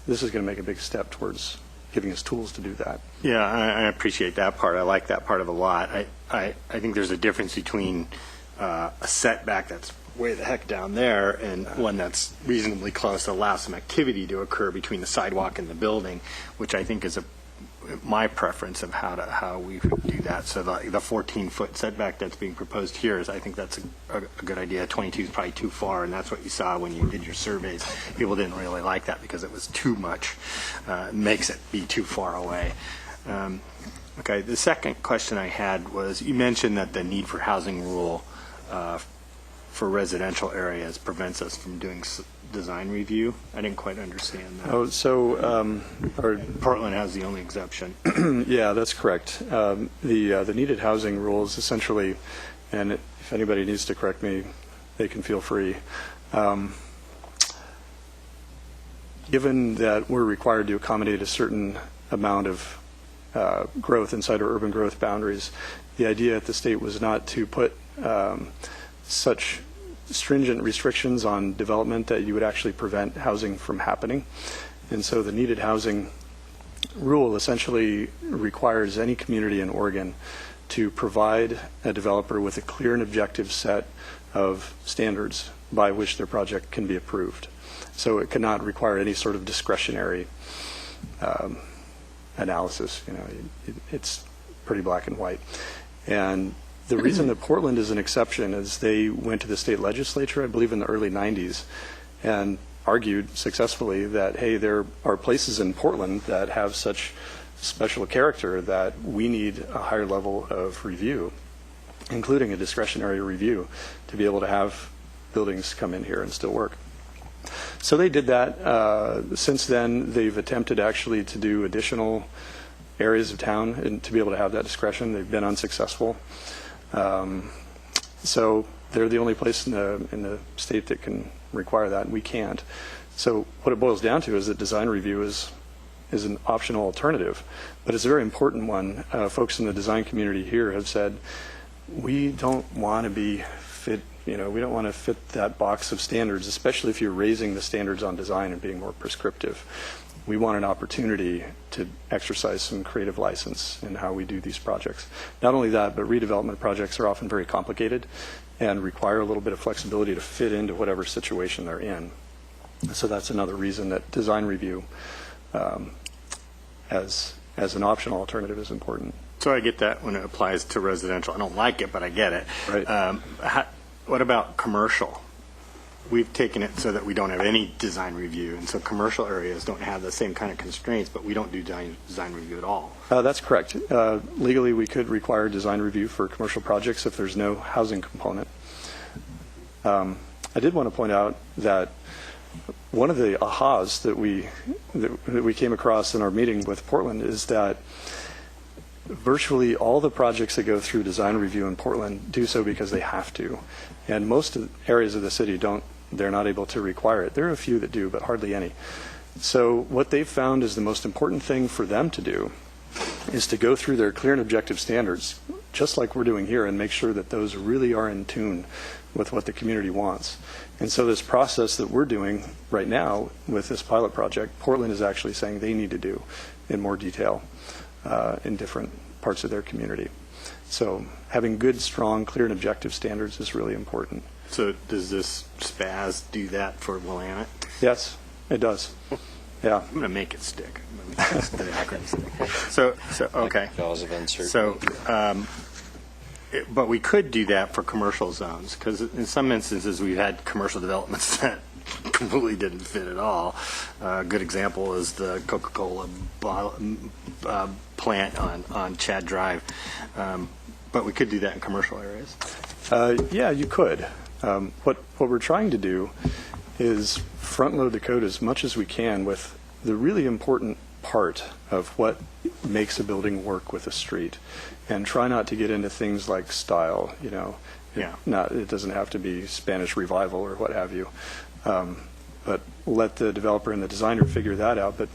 C: this is going to make a big step towards giving us tools to do that.
I: Yeah, I appreciate that part. I like that part of a lot. I think there's a difference between a setback that's way the heck down there and one that's reasonably close to allow some activity to occur between the sidewalk and the building, which I think is my preference of how we do that. So the 14-foot setback that's being proposed here I think that's a good idea. 22 is probably too far, and that's what you saw when you did your surveys. People didn't really like that because it was too much. Makes it be too far away. Okay, the second question I had was, you mentioned that the need for housing rule for residential areas prevents us from doing design review. I didn't quite understand that.
C: Oh, so
I: Portland has the only exception.
C: yeah, that's correct. The needed housing rules essentially, and if anybody needs to correct me, they can feel free. Given that we're required to accommodate a certain amount of growth inside our urban growth boundaries, the idea at the state was not to put such stringent restrictions on development that you would actually prevent housing from happening. And so the needed housing rule essentially requires any community in Oregon to provide a developer with a clear and objective set of standards by which their project can be approved. So it cannot require any sort of discretionary analysis. It's pretty black and white. And the reason that Portland is an exception is they went to the state legislature, I believe in the early 90s, and argued successfully that, hey, there are places in Portland that have such special character that we need a higher level of review, including a discretionary review, to be able to have buildings come in here and still work. So they did that. Since then, they've attempted actually to do additional areas of town and to be able to have that discretion. They've been unsuccessful. So they're the only place in the state that can require that, and we can't. So what it boils down to is that design review is an optional alternative, but it's a very important one. Folks in the design community here have said, we don't want to be fit, we don't want to fit that box of standards, especially if you're raising the standards on design and being more prescriptive. We want an opportunity to exercise some creative license in how we do these projects. Not only that, but redevelopment projects are often very complicated and require a little bit of flexibility to fit into whatever situation they're in. So that's another reason that design review as an optional alternative is important.
I: So I get that when it applies to residential. I don't like it, but I get it.
C: Right.
I: What about commercial? We've taken it so that we don't have any design review, and so commercial areas don't have the same kind of constraints, but we don't do design review at all.
C: That's correct. Legally, we could require design review for commercial projects if there's no housing component. I did want to point out that one of the ahas that we came across in our meeting with Portland is that virtually all the projects that go through design review in Portland do so because they have to. And most of the areas of the city they're not able to require it. There are a few that do, but hardly any. So what they've found is the most important thing for them to do is to go through their clear and objective standards, just like we're doing here, and make sure that those really are in tune with what the community wants. And so this process that we're doing right now with this pilot project, Portland is actually saying they need to do in more detail. in different parts of their community. So having good, strong, clear, and objective standards is really important.
I: So does this SPAS do that for Willamette?
C: Yes, it does. Yeah.
I: I'm going to make it stick. I'm gonna make the acronym stick. So okay.
H: Jaws of uncertainty.
I: So, but we could do that for commercial zones, because in some instances we've had commercial developments that completely didn't fit at all. A good example is the Coca-Cola plant on Chad Drive. But we could do that in commercial areas.
C: Yeah, you could. What we're trying to do is front load the code as much as we can with the really important part of what makes a building work with a street, and try not to get into things like style.
I: Yeah.
C: It doesn't have to be Spanish Revival or what have you, but let the developer and the designer figure that out. But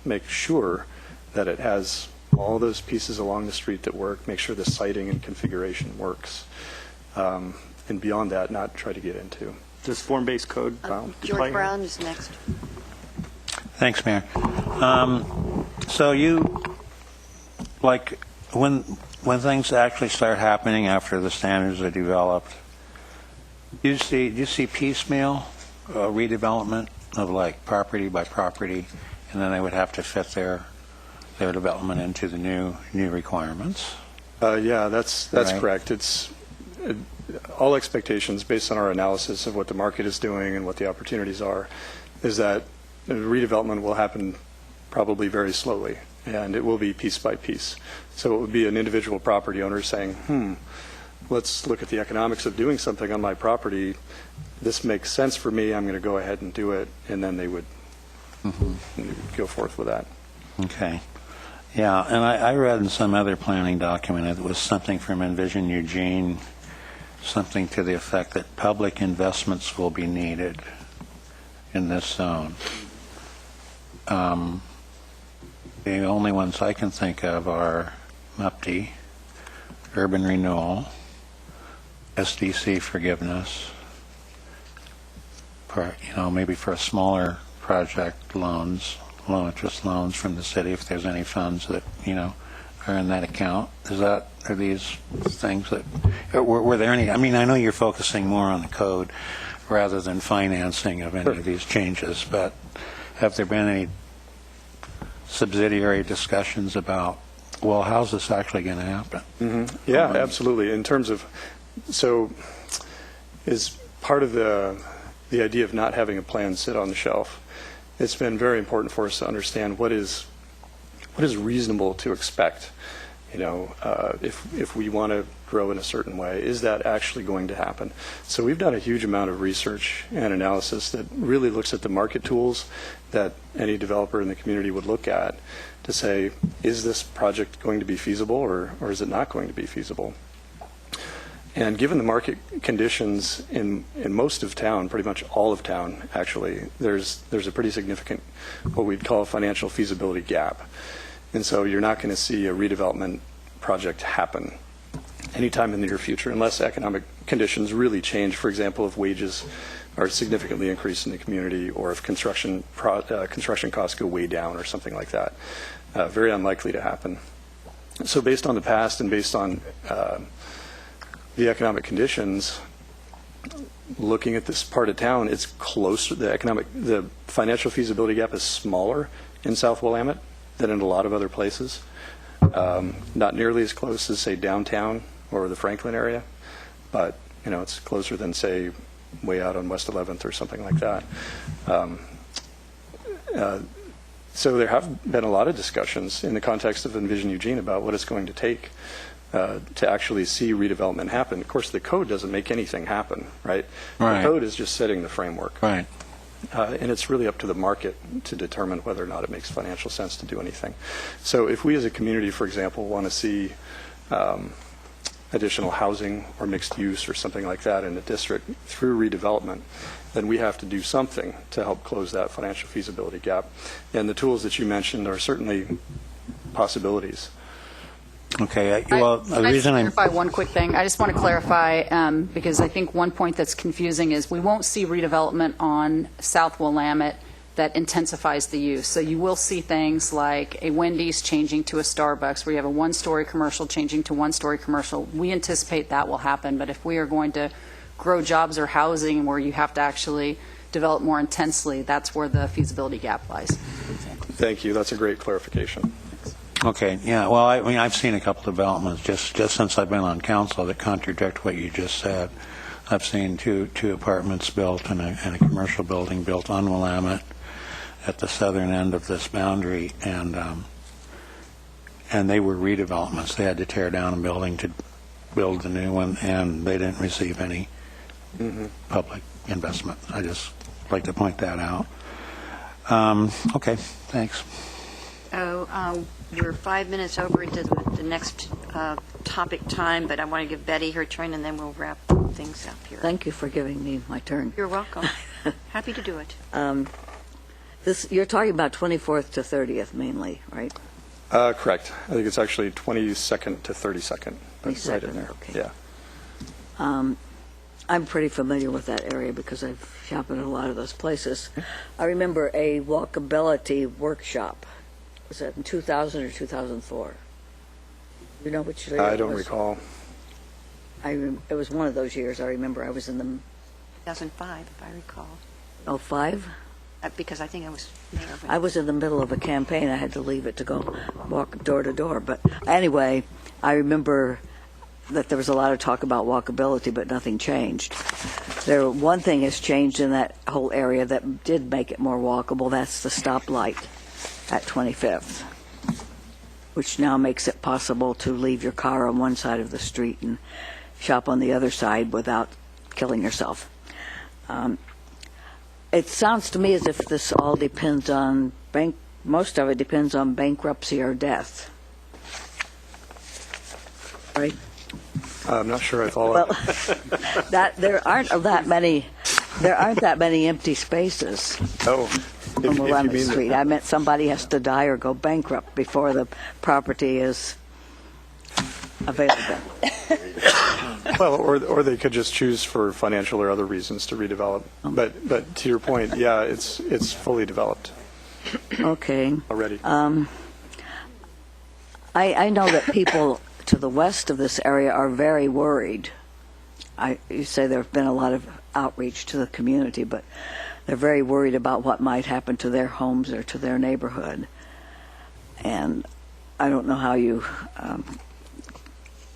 C: make sure that it has all those pieces along the street that work. Make sure the siting and configuration works, and beyond that, not try to get into.
I: Does form-based code
A: George Brown is next.
J: Thanks, Mayor. So you, like, when things actually start happening after the standards are developed, do you see piecemeal redevelopment of like property by property, and then they would have to fit their development into the new requirements?
C: Yeah, that's
J: Right.
C: correct. It's all expectations based on our analysis of what the market is doing and what the opportunities are, is that redevelopment will happen probably very slowly, and it will be piece by piece. So it would be an individual property owner saying, let's look at the economics of doing something on my property. This makes sense for me. I'm going to go ahead and do it, and then they would go forth with that.
J: Okay. Yeah, and I read in some other planning document, it was something from Envision Eugene, something to the effect that public investments will be needed in this zone. The only ones I can think of are MUPTI, Urban Renewal, SDC forgiveness, for, maybe for a smaller project, low interest loans from the city if there's any funds that, are in that account. Are these things that, were there any, I know you're focusing more on the code rather than financing of any of these changes, but have there been any subsidiary discussions about, well, how's this actually going to happen?
C: Yeah, absolutely. In terms of, so is part of the idea of not having a plan sit on the shelf, it's been very important for us to understand what is reasonable to expect. If we want to grow in a certain way, is that actually going to happen? So we've done a huge amount of research and analysis that really looks at the market tools that any developer in the community would look at to say, is this project going to be feasible or is it not going to be feasible? And given the market conditions in most of town, pretty much all of town, actually, there's a pretty significant, what we'd call a financial feasibility gap. And so you're not going to see a redevelopment project happen anytime in the near future unless economic conditions really change. For example, if wages are significantly increased in the community, or if construction costs go way down or something like that. Very unlikely to happen. So based on the past and based on the economic conditions, looking at this part of town, it's closer. The financial feasibility gap is smaller in South Willamette than in a lot of other places. Not nearly as close as, say, downtown or the Franklin area, but it's closer than, say, way out on West 11th or something like that. So there have been a lot of discussions in the context of Envision Eugene about what it's going to take to actually see redevelopment happen. Of course, the code doesn't make anything happen, right?
J: Right.
C: The code is just setting the framework.
J: Right.
C: And it's really up to the market to determine whether or not it makes financial sense to do anything. So if we as a community, for example, want to see additional housing or mixed use or something like that in a district through redevelopment, then we have to do something to help close that financial feasibility gap. And the tools that you mentioned are certainly possibilities.
J: Okay. Well, the reason
B: I
J: I'm...
B: just clarify one quick thing. I just want to clarify, because I think one point that's confusing is we won't see redevelopment on South Willamette that intensifies the use. So you will see things like a Wendy's changing to a Starbucks, where you have a one-story commercial changing to one-story commercial. We anticipate that will happen, but if we are going to grow jobs or housing where you have to actually develop more intensely, that's where the feasibility gap lies.
C: Thank you. That's a great clarification.
J: Okay, yeah, well, I mean, I've seen a couple developments just since I've been on council that contradict what you just said. I've seen two apartments built and a commercial building built on Willamette at the southern end of this boundary, and they were redevelopments. They had to tear down a building to build the new one, and they didn't receive any public investment. I just like to point that out. Okay, thanks.
A: We're 5 minutes over into the next topic time, but I want to give Betty her turn, and then we'll wrap things up here.
K: Thank you for giving me my turn.
A: You're welcome. Happy to do it.
K: You're talking about 24th to 30th mainly, right?
C: Correct. I think it's actually 22nd to 32nd. That's right in
K: 22nd,
C: there.
K: okay.
C: Yeah.
K: I'm pretty familiar with that area because I've shopped at a lot of those places. I remember a walkability workshop. Was that in 2000 or 2004? You know which year?
C: I
K: it
C: don't
K: was?
C: recall.
K: It was one of those years. I remember I was in the
A: 2005, if I recall.
K: 05.
A: Because I think I was mayor. But
K: I was in the middle of a campaign. I had to leave it to go walk door to door. But anyway, I remember that there was a lot of talk about walkability, but nothing changed. One thing has changed in that whole area that did make it more walkable. That's the stoplight at 25th, which now makes it possible to leave your car on one side of the street and shop on the other side without killing yourself. It sounds to me as if this all depends on most of it depends on bankruptcy or death. Right?
C: I'm not sure I follow.
K: Well, there aren't that many empty spaces
C: Oh,
K: on
C: if you
K: Willamette
C: mean
K: Street. I meant somebody has to die or go bankrupt before the property is available.
C: well, or they could just choose for financial or other reasons to redevelop. But to your point, yeah, it's fully developed
K: Okay.
C: already.
K: I know that people to the west of this area are very worried. You say there have been a lot of outreach to the community, but they're very worried about what might happen to their homes or to their neighborhood. And I don't know how you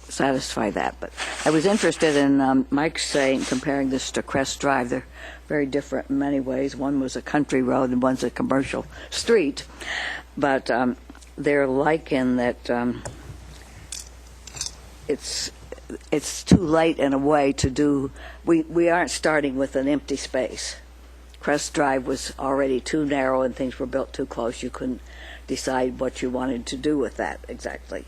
K: satisfy that. But I was interested in Mike's saying, comparing this to Crest Drive. They're very different in many ways. One was a country road and one's a commercial street. But they're like in that it's too late in a way to do. We aren't starting with an empty space. Crest Drive was already too narrow and things were built too close. You couldn't decide what you wanted to do with that exactly.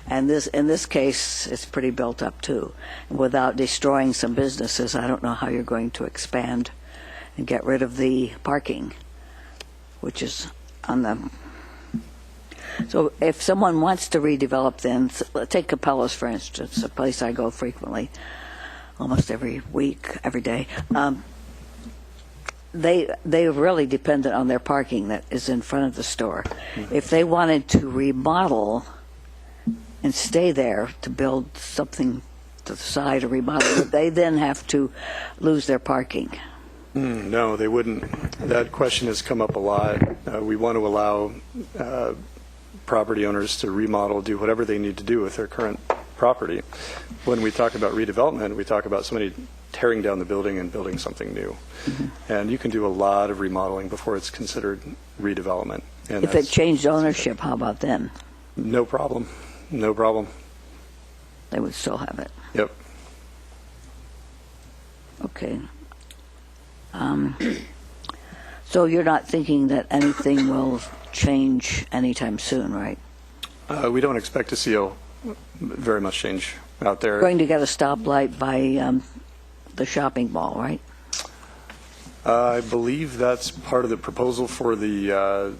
K: And in this case, it's pretty built up too. Without destroying some businesses, I don't know how you're going to expand and get rid of the parking, which is on the. So if someone wants to redevelop, then take Capellas, for instance, a place I go frequently, almost every week, every day. They are really dependent on their parking that is in front of the store. If they wanted to remodel and stay there to build something to the side or remodel, they then have to lose their parking.
C: No, they wouldn't. That question has come up a lot. We want to allow property owners to remodel, do whatever they need to do with their current property. When we talk about redevelopment, we talk about somebody tearing down the building and building something new. And you can do a lot of remodeling before it's considered redevelopment. And
K: If it changed ownership, how about then?
C: No problem. No problem.
K: They would still have it.
C: Yep.
K: Okay. So you're not thinking that anything will change anytime soon, right?
C: We don't expect to see very much change out there.
K: Going to get a stoplight by the shopping mall, right?
C: I believe that's part of the proposal for the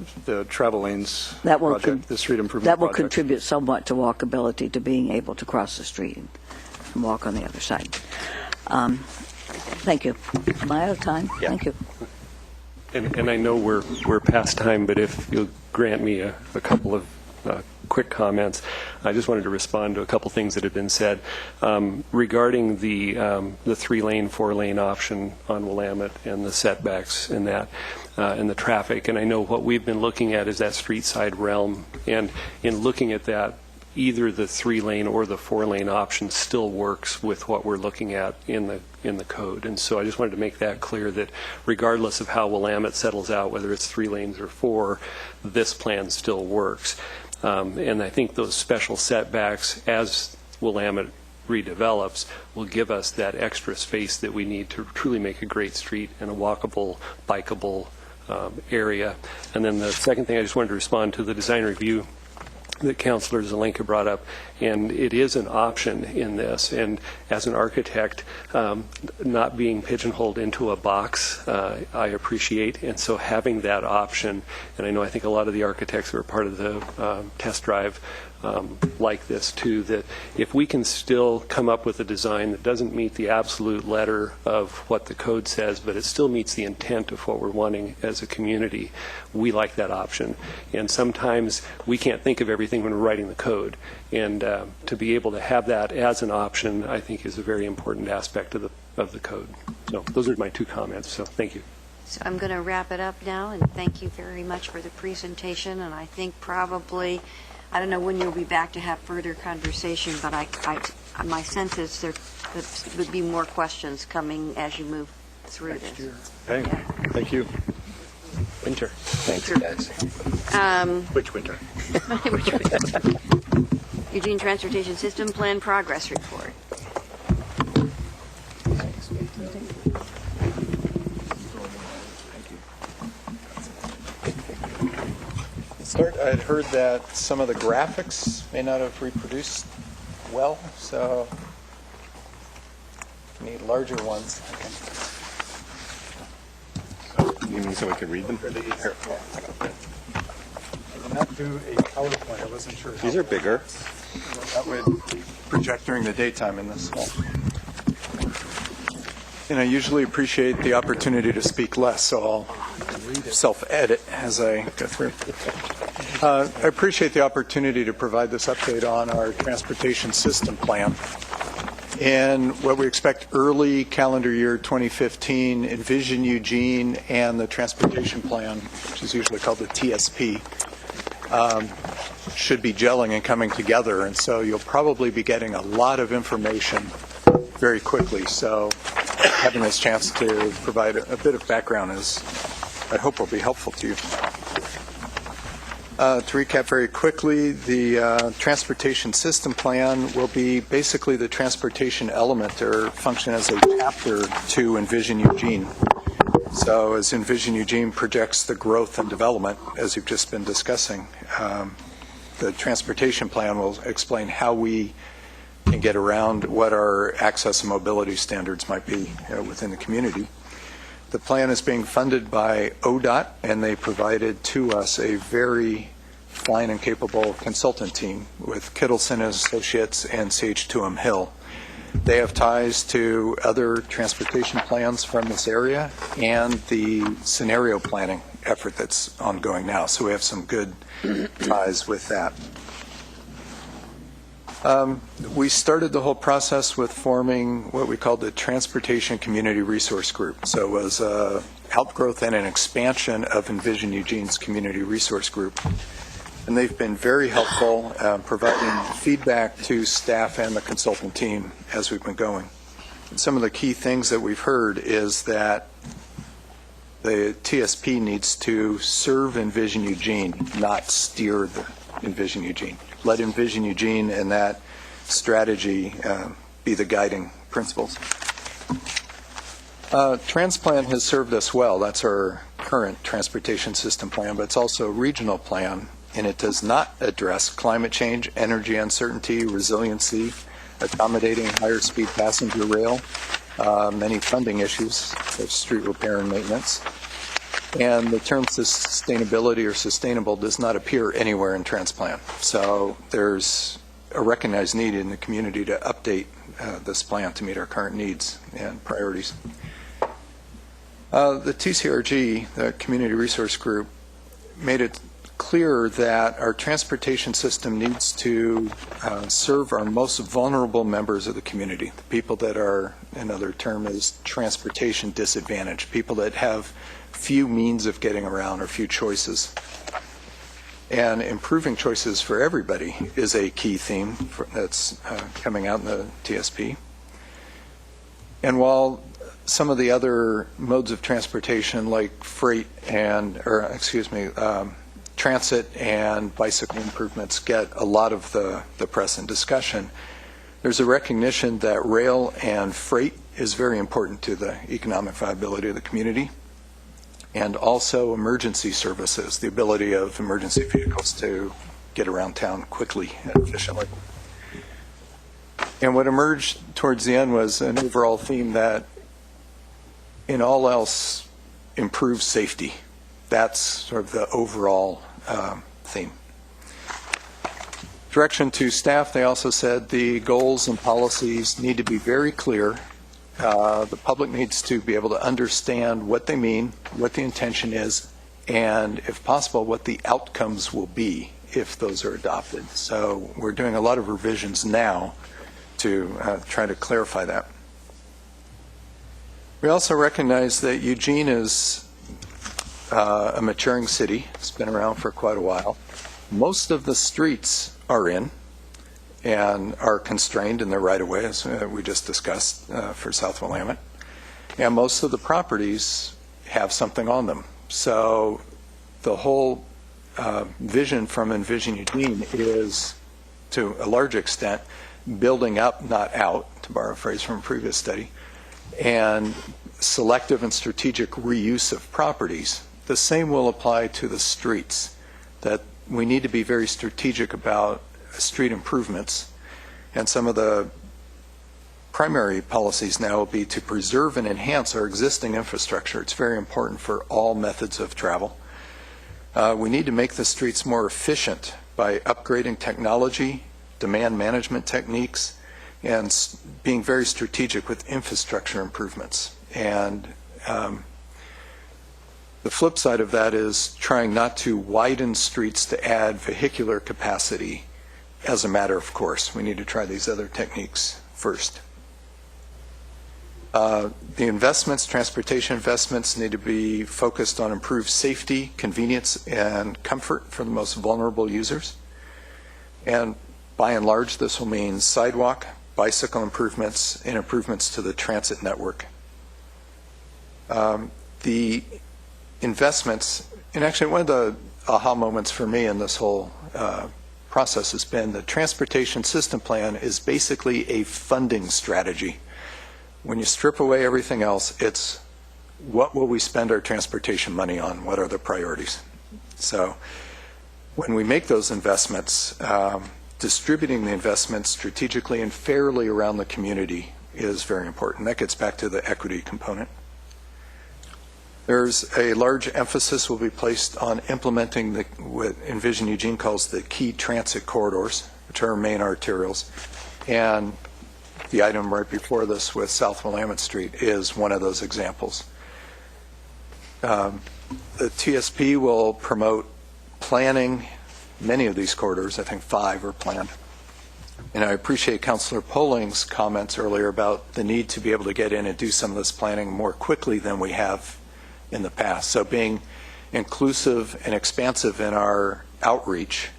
C: travel lanes project, the street improvement
K: That will
C: project.
K: contribute somewhat to walkability, to being able to cross the street and walk on the other side. Thank you. Am I out of time?
F: Yeah.
K: Thank you.
D: And I know we're past time, but if you'll grant me a couple of quick comments, I just wanted to respond to a couple things that have been said regarding the 3-lane, 4-lane option on Willamette and the setbacks in that and the traffic. And I know what we've been looking at is that street side realm. And in looking at that, either the 3-lane or the 4-lane option still works with what we're looking at in the code. And so I just wanted to make that clear that regardless of how Willamette settles out, whether it's 3 lanes or 4, this plan still works. And I think those special setbacks, as Willamette redevelops, will give us that extra space that we need to truly make a great street and a walkable, bikeable area. And then the second thing, I just wanted to respond to the design review that Councilor Zelenka brought up, and it is an option in this. And as an architect, not being pigeonholed into a box, I appreciate. And so having that option, and I think a lot of the architects who are part of the test drive like this too, that if we can still come up with a design that doesn't meet the absolute letter of what the code says, but it still meets the intent of what we're wanting as a community, we like that option. And sometimes we can't think of everything when we're writing the code. And to be able to have that as an option, I think, is a very important aspect of the code. So those are my 2 comments. So thank you.
A: So I'm going to wrap it up now, and thank you very much for the presentation. And I think probably, I don't know when you'll be back to have further conversation, but my sense is there would be more questions coming as you move through this.
C: Okay.
A: Yeah.
C: Thank you.
F: Winter.
H: Thanks, guys.
F: Which winter?
A: Eugene Transportation System Plan Progress Report.
L: Start. I'd heard that some of the graphics may not have reproduced well, so we need larger ones.
I: You mean so we could read them?
L: I did not do a PowerPoint. I wasn't sure.
I: These are bigger.
L: That would project during the daytime in this. And I usually appreciate the opportunity to speak less, so I'll self-edit as I go through. I appreciate the opportunity to provide this update on our transportation system plan. And what we expect early calendar year 2015, Envision Eugene and the transportation plan, which is usually called the TSP, should be gelling and coming together. And so you'll probably be getting a lot of information very quickly. So having this chance to provide a bit of background is, I hope, will be helpful to you. To recap very quickly, the transportation system plan will be basically the transportation element or function as a chapter to Envision Eugene. So as Envision Eugene projects the growth and development, as you've just been discussing, the transportation plan will explain how we can get around what our access and mobility standards might be within the community. The plan is being funded by ODOT, and they provided to us a very fine and capable consultant team with Kittleson Associates and CH2M Hill. They have ties to other transportation plans from this area and the scenario planning effort that's ongoing now. So we have some good ties with that. We started the whole process with forming what we called the Transportation Community Resource Group. So it was an outgrowth and an expansion of Envision Eugene's Community Resource Group. And they've been very helpful providing feedback to staff and the consultant team as we've been going. And some of the key things that we've heard is that the TSP needs to serve Envision Eugene, not steer the Envision Eugene. Let Envision Eugene and that strategy be the guiding principles. Transplan has served us well. That's our current transportation system plan, but it's also a regional plan, and it does not address climate change, energy uncertainty, resiliency, accommodating higher speed passenger rail, many funding issues, such as street repair and maintenance. And the term sustainability or sustainable does not appear anywhere in Transplan. So there's a recognized need in the community to update this plan to meet our current needs and priorities. The TCRG, the Community Resource Group, made it clear that our transportation system needs to serve our most vulnerable members of the community, the people that are, another term is transportation disadvantaged, people that have few means of getting around or few choices. And improving choices for everybody is a key theme that's coming out in the TSP. And while some of the other modes of transportation like freight and, transit and bicycle improvements get a lot of the press and discussion, there's a recognition that rail and freight is very important to the economic viability of the community, and also emergency services, the ability of emergency vehicles to get around town quickly and efficiently. And what emerged towards the end was an overall theme that in all else improves safety. That's sort of the overall theme. Direction to staff, they also said the goals and policies need to be very clear. The public needs to be able to understand what they mean, what the intention is, and if possible, what the outcomes will be if those are adopted. So we're doing a lot of revisions now to try to clarify that. We also recognize that Eugene is a maturing city. It's been around for quite a while. Most of the streets are in and are constrained in their right-of-way, as we just discussed for South Willamette. And most of the properties have something on them. So the whole vision from Envision Eugene is, to a large extent, building up, not out, to borrow a phrase from a previous study, and selective and strategic reuse of properties. The same will apply to the streets, that we need to be very strategic about street improvements. And some of the primary policies now will be to preserve and enhance our existing infrastructure. It's very important for all methods of travel. We need to make the streets more efficient by upgrading technology, demand management techniques, and being very strategic with infrastructure improvements. And the flip side of that is trying not to widen streets to add vehicular capacity as a matter of course. We need to try these other techniques first. The investments, transportation investments, need to be focused on improved safety, convenience, and comfort for the most vulnerable users. And by and large, this will mean sidewalk, bicycle improvements, and improvements to the transit network. The investments, and actually one of the aha moments for me in this whole process has been the transportation system plan is basically a funding strategy. When you strip away everything else, it's what will we spend our transportation money on? What are the priorities? So when we make those investments, distributing the investments strategically and fairly around the community is very important. That gets back to the equity component. There's a large emphasis will be placed on implementing what Envision Eugene calls the key transit corridors, which are our main arterials. And the item right before this with South Willamette Street is one of those examples. The TSP will promote planning many of these corridors. I think 5 are planned. And I appreciate Councilor Polling's comments earlier about the need to be able to get in and do some of this planning more quickly than we have in the past. So being inclusive and expansive in our outreach,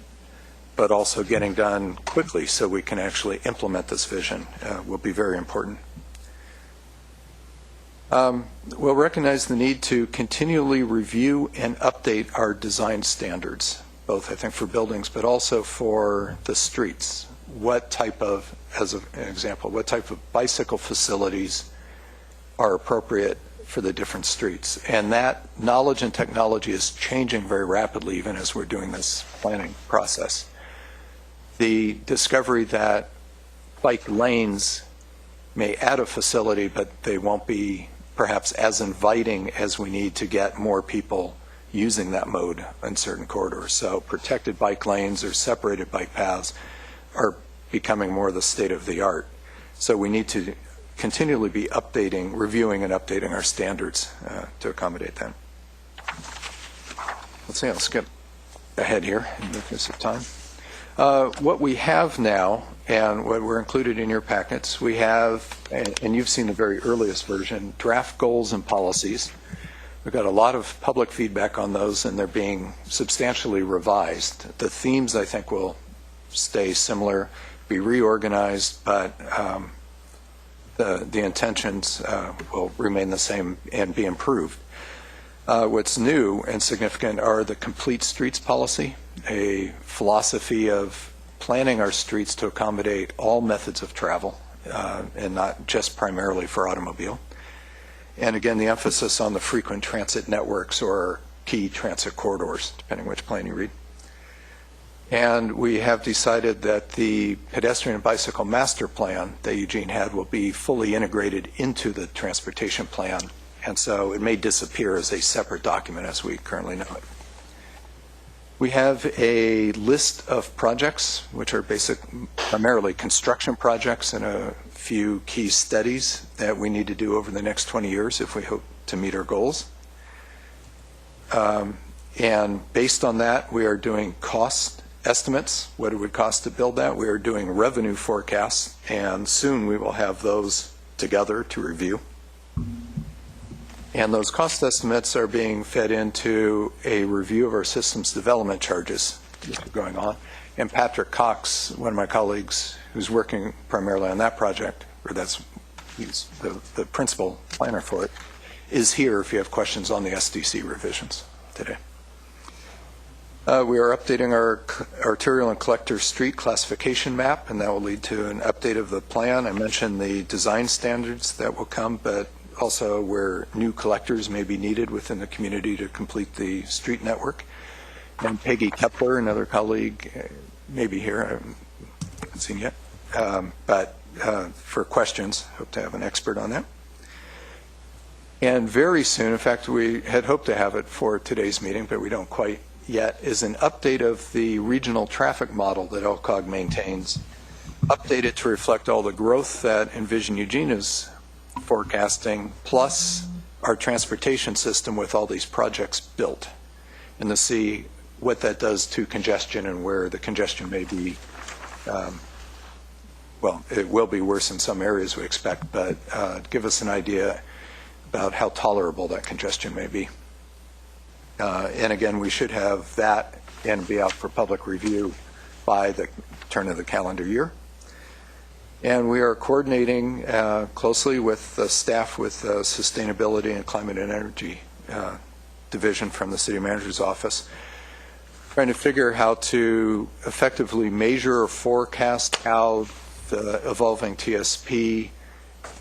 L: but also getting done quickly so we can actually implement this vision will be very important. We'll recognize the need to continually review and update our design standards, both I think for buildings, but also for the streets. What type of, as an example, what type of bicycle facilities are appropriate for the different streets? And that knowledge and technology is changing very rapidly even as we're doing this planning process. The discovery that bike lanes may add a facility, but they won't be perhaps as inviting as we need to get more people using that mode in certain corridors. So protected bike lanes or separated bike paths are becoming more the state of the art. So we need to continually be reviewing and updating our standards to accommodate that. Let's see, I'll skip ahead here in the interest of time. What we have now, and what were included in your packets, we have, and you've seen the very earliest version, draft goals and policies. We've got a lot of public feedback on those, and they're being substantially revised. The themes, I think, will stay similar, be reorganized, but the intentions will remain the same and be improved. What's new and significant are the complete streets policy, a philosophy of planning our streets to accommodate all methods of travel and not just primarily for automobile. And again, the emphasis on the frequent transit networks or key transit corridors, depending which plan you read. And we have decided that the pedestrian and bicycle master plan that Eugene had will be fully integrated into the transportation plan. And so it may disappear as a separate document as we currently know it. We have a list of projects, which are primarily construction projects and a few key studies that we need to do over the next 20 years if we hope to meet our goals. And based on that, we are doing cost estimates, what it would cost to build that. We are doing revenue forecasts, and soon we will have those together to review. And those cost estimates are being fed into a review of our systems development charges that are going on. And Patrick Cox, one of my colleagues who's working primarily on that project, or he's the principal planner for it, is here if you have questions on the SDC revisions today. We are updating our arterial and collector street classification map, and that will lead to an update of the plan. I mentioned the design standards that will come, but also where new collectors may be needed within the community to complete the street network. And Peggy Kepler, another colleague, may be here. I haven't seen yet. But for questions, hope to have an expert on that. And very soon, in fact, we had hoped to have it for today's meeting, but we don't quite yet, is an update of the regional traffic model that LCOG maintains, updated to reflect all the growth that Envision Eugene is forecasting, plus our transportation system with all these projects built, and to see what that does to congestion and where the congestion may be. Well, it will be worse in some areas, we expect, but give us an idea about how tolerable that congestion may be. And again, we should have that and be out for public review by the turn of the calendar year. And we are coordinating closely with the staff with the Sustainability and Climate and Energy Division from the City Manager's Office, trying to figure how to effectively measure or forecast how the evolving TSP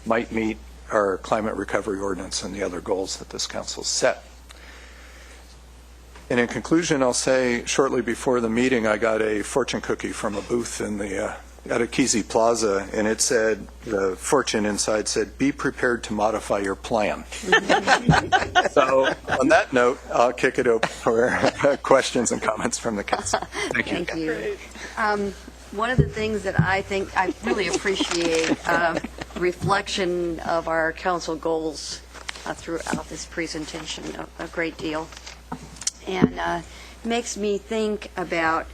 L: might meet our climate recovery ordinance and the other goals that this council set. And in conclusion, I'll say shortly before the meeting, I got a fortune cookie from a booth in the at Akisi Plaza, and it said, the fortune inside said, "Be prepared to modify your plan." So on that note, I'll kick it open for questions and comments from the council. Thank you.
A: Thank you. One of the things that I think I really appreciate reflection of our council goals throughout this presentation a great deal, and makes me think about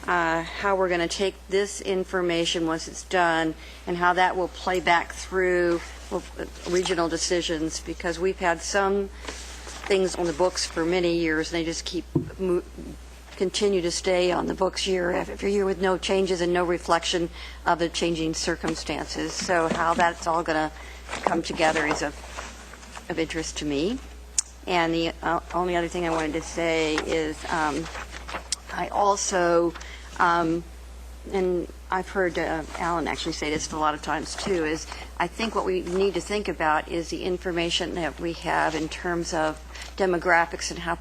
A: how we're going to take this information once it's done and how that will play back through regional decisions, because we've had some things on the books for many years and they just continue to stay on the books year after year with no changes and no reflection of the changing circumstances. So how that's all going to come together is of interest to me. And the only other thing I wanted to say is I also, and I've heard Alan actually say this a lot of times too, is I think what we need to think about is the information that we have in terms of demographics and how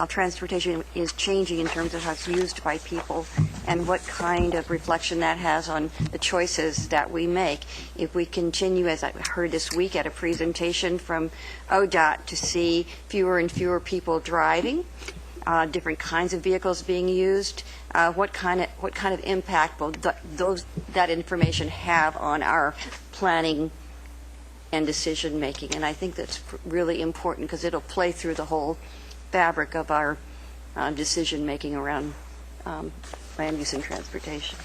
A: transportation is changing in terms of how it's used by people and what kind of reflection that has on the choices that we make. If we continue, as I heard this week at a presentation from ODOT, to see fewer and fewer people driving, different kinds of vehicles being used, what kind of impact will that information have on our planning and decision-making. And I think that's really important because it'll play through the whole fabric of our decision-making around land use and transportation.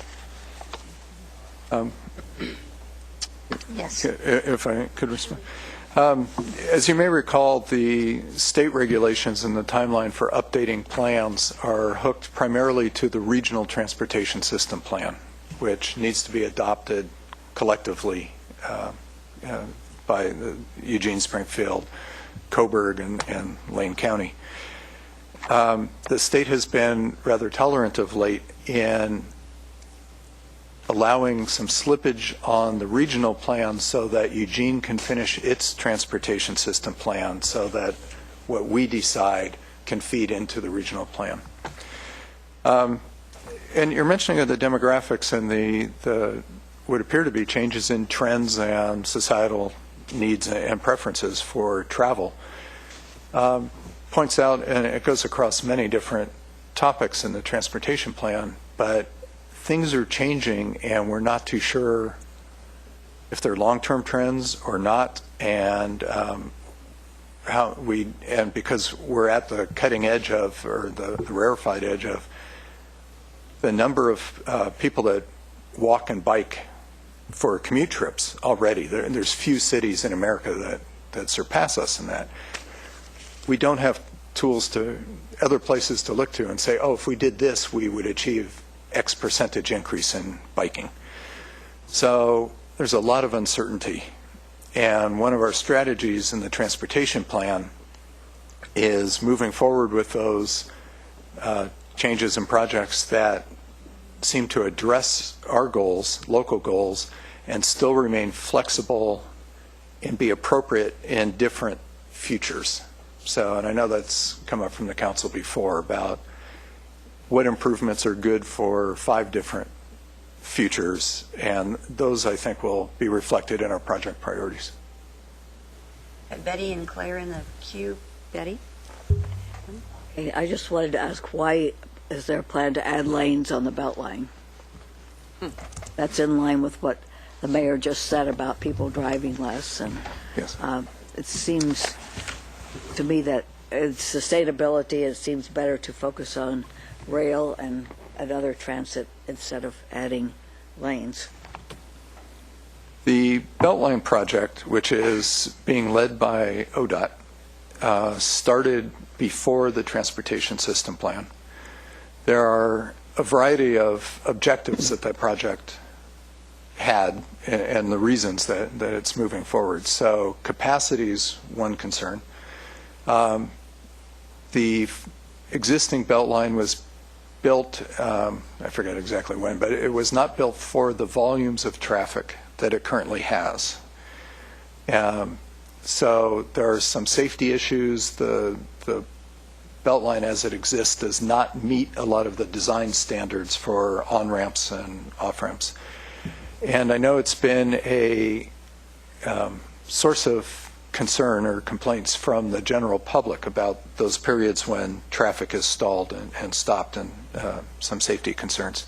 A: Yes.
L: If I could respond. As you may recall, the state regulations and the timeline for updating plans are hooked primarily to the regional transportation system plan, which needs to be adopted collectively by the Eugene, Springfield, Coburg, and Lane County. The state has been rather tolerant of late in allowing some slippage on the regional plan so that Eugene can finish its transportation system plan so that what we decide can feed into the regional plan. And you're mentioning the demographics and the what appear to be changes in trends and societal needs and preferences for travel. Points out, and it goes across many different topics in the transportation plan, but things are changing and we're not too sure if they're long-term trends or not, and because we're at the cutting edge of, or the rarefied edge of, the number of people that walk and bike for commute trips already. There's few cities in America that surpass us in that. We don't have tools other places to look to and say, oh, if we did this, we would achieve X percentage increase in biking. So there's a lot of uncertainty. And one of our strategies in the transportation plan is moving forward with those changes and projects that seem to address our goals, local goals, and still remain flexible and be appropriate in different futures. So, and I know that's come up from the council before about what improvements are good for 5 different futures, and those I think will be reflected in our project priorities.
A: Betty and Claire in the queue. Betty?
K: I just wanted to ask, why is there a plan to add lanes on the Beltline? That's in line with what the mayor just said about people driving less, and
L: Yes.
K: It seems to me that it's sustainability. It seems better to focus on rail and other transit instead of adding lanes.
L: The Beltline project, which is being led by ODOT, started before the transportation system plan. There are a variety of objectives that project had and the reasons that it's moving forward. So capacity is one concern. The existing Beltline was built, I forget exactly when, but it was not built for the volumes of traffic that it currently has. So there are some safety issues. The Beltline as it exists does not meet a lot of the design standards for on-ramps and off-ramps. And I know it's been a source of concern or complaints from the general public about those periods when traffic is stalled and stopped, and some safety concerns.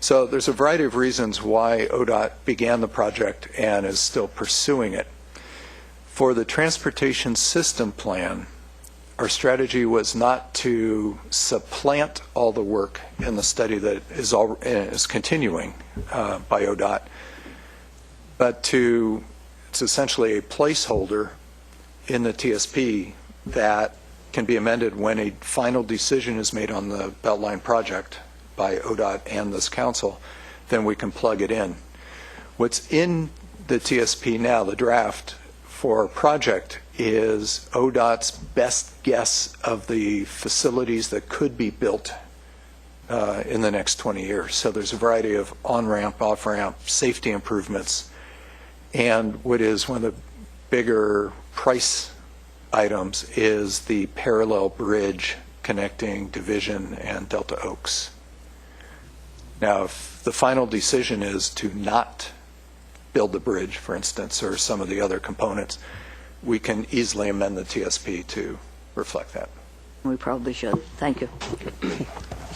L: So there's a variety of reasons why ODOT began the project and is still pursuing it. For the transportation system plan, our strategy was not to supplant all the work in the study that is continuing by ODOT, but it's essentially a placeholder in the TSP that can be amended when a final decision is made on the Beltline project by ODOT and this council. Then we can plug it in. What's in the TSP now, the draft for project, is ODOT's best guess of the facilities that could be built in the next 20 years. So there's a variety of on-ramp, off-ramp, safety improvements, and what is one of the bigger price items is the parallel bridge connecting Division and Delta Oaks. Now, if the final decision is to not build the bridge, for instance, or some of the other components, we can easily amend the TSP to reflect that.
K: We probably should. Thank you.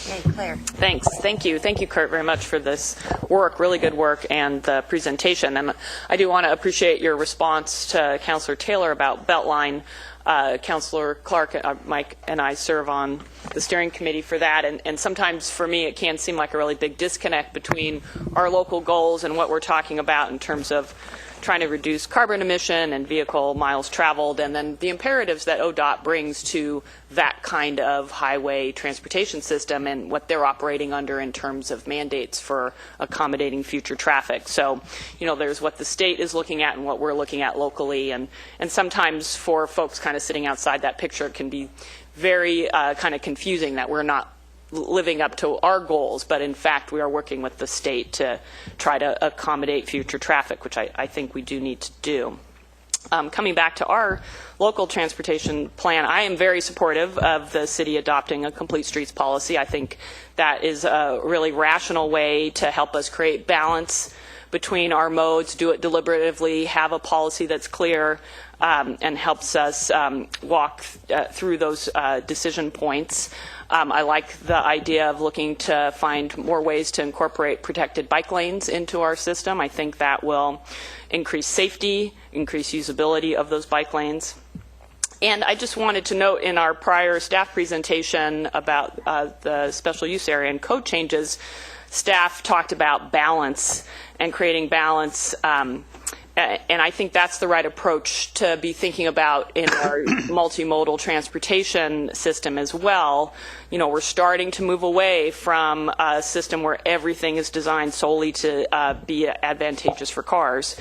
A: Okay, Claire.
G: Thanks. Thank you, Kurt, very much for this work, really good work, and the presentation. And I do want to appreciate your response to Councillor Taylor about Beltline. Councillor Clark, Mike, and I serve on the steering committee for that, and sometimes for me it can seem like a really big disconnect between our local goals and what we're talking about in terms of trying to reduce carbon emission and vehicle miles traveled, and then the imperatives that ODOT brings to that kind of highway transportation system and what they're operating under in terms of mandates for accommodating future traffic. So, there's what the state is looking at and what we're looking at locally, and sometimes for folks kind of sitting outside that picture, it can be very kind of confusing that we're not living up to our goals, but in fact we are working with the state to try to accommodate future traffic, which I think we do need to do. Coming back to our local transportation plan, I am very supportive of the city adopting a complete streets policy. I think that is a really rational way to help us create balance between our modes, do it deliberatively, have a policy that's clear, and helps us walk through those decision points. I like the idea of looking to find more ways to incorporate protected bike lanes into our system. I think that will increase safety, increase usability of those bike lanes. And I just wanted to note in our prior staff presentation about the special use area and code changes, staff talked about balance and creating balance. And I think that's the right approach to be thinking about in our multimodal transportation system as well. We're starting to move away from a system where everything is designed solely to be advantageous for cars.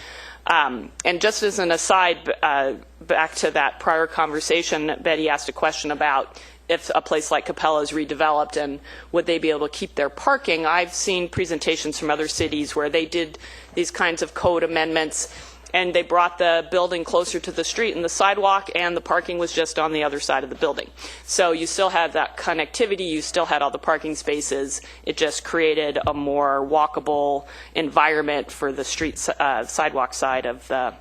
G: And just as an aside, back to that prior conversation, Betty asked a question about if a place like Capella is redeveloped and would they be able to keep their parking. I've seen presentations from other cities where they did these kinds of code amendments and they brought the building closer to the street and the sidewalk, and the parking was just on the other side of the building. So you still had that connectivity, you still had all the parking spaces, it just created a more walkable environment for the street sidewalk side of the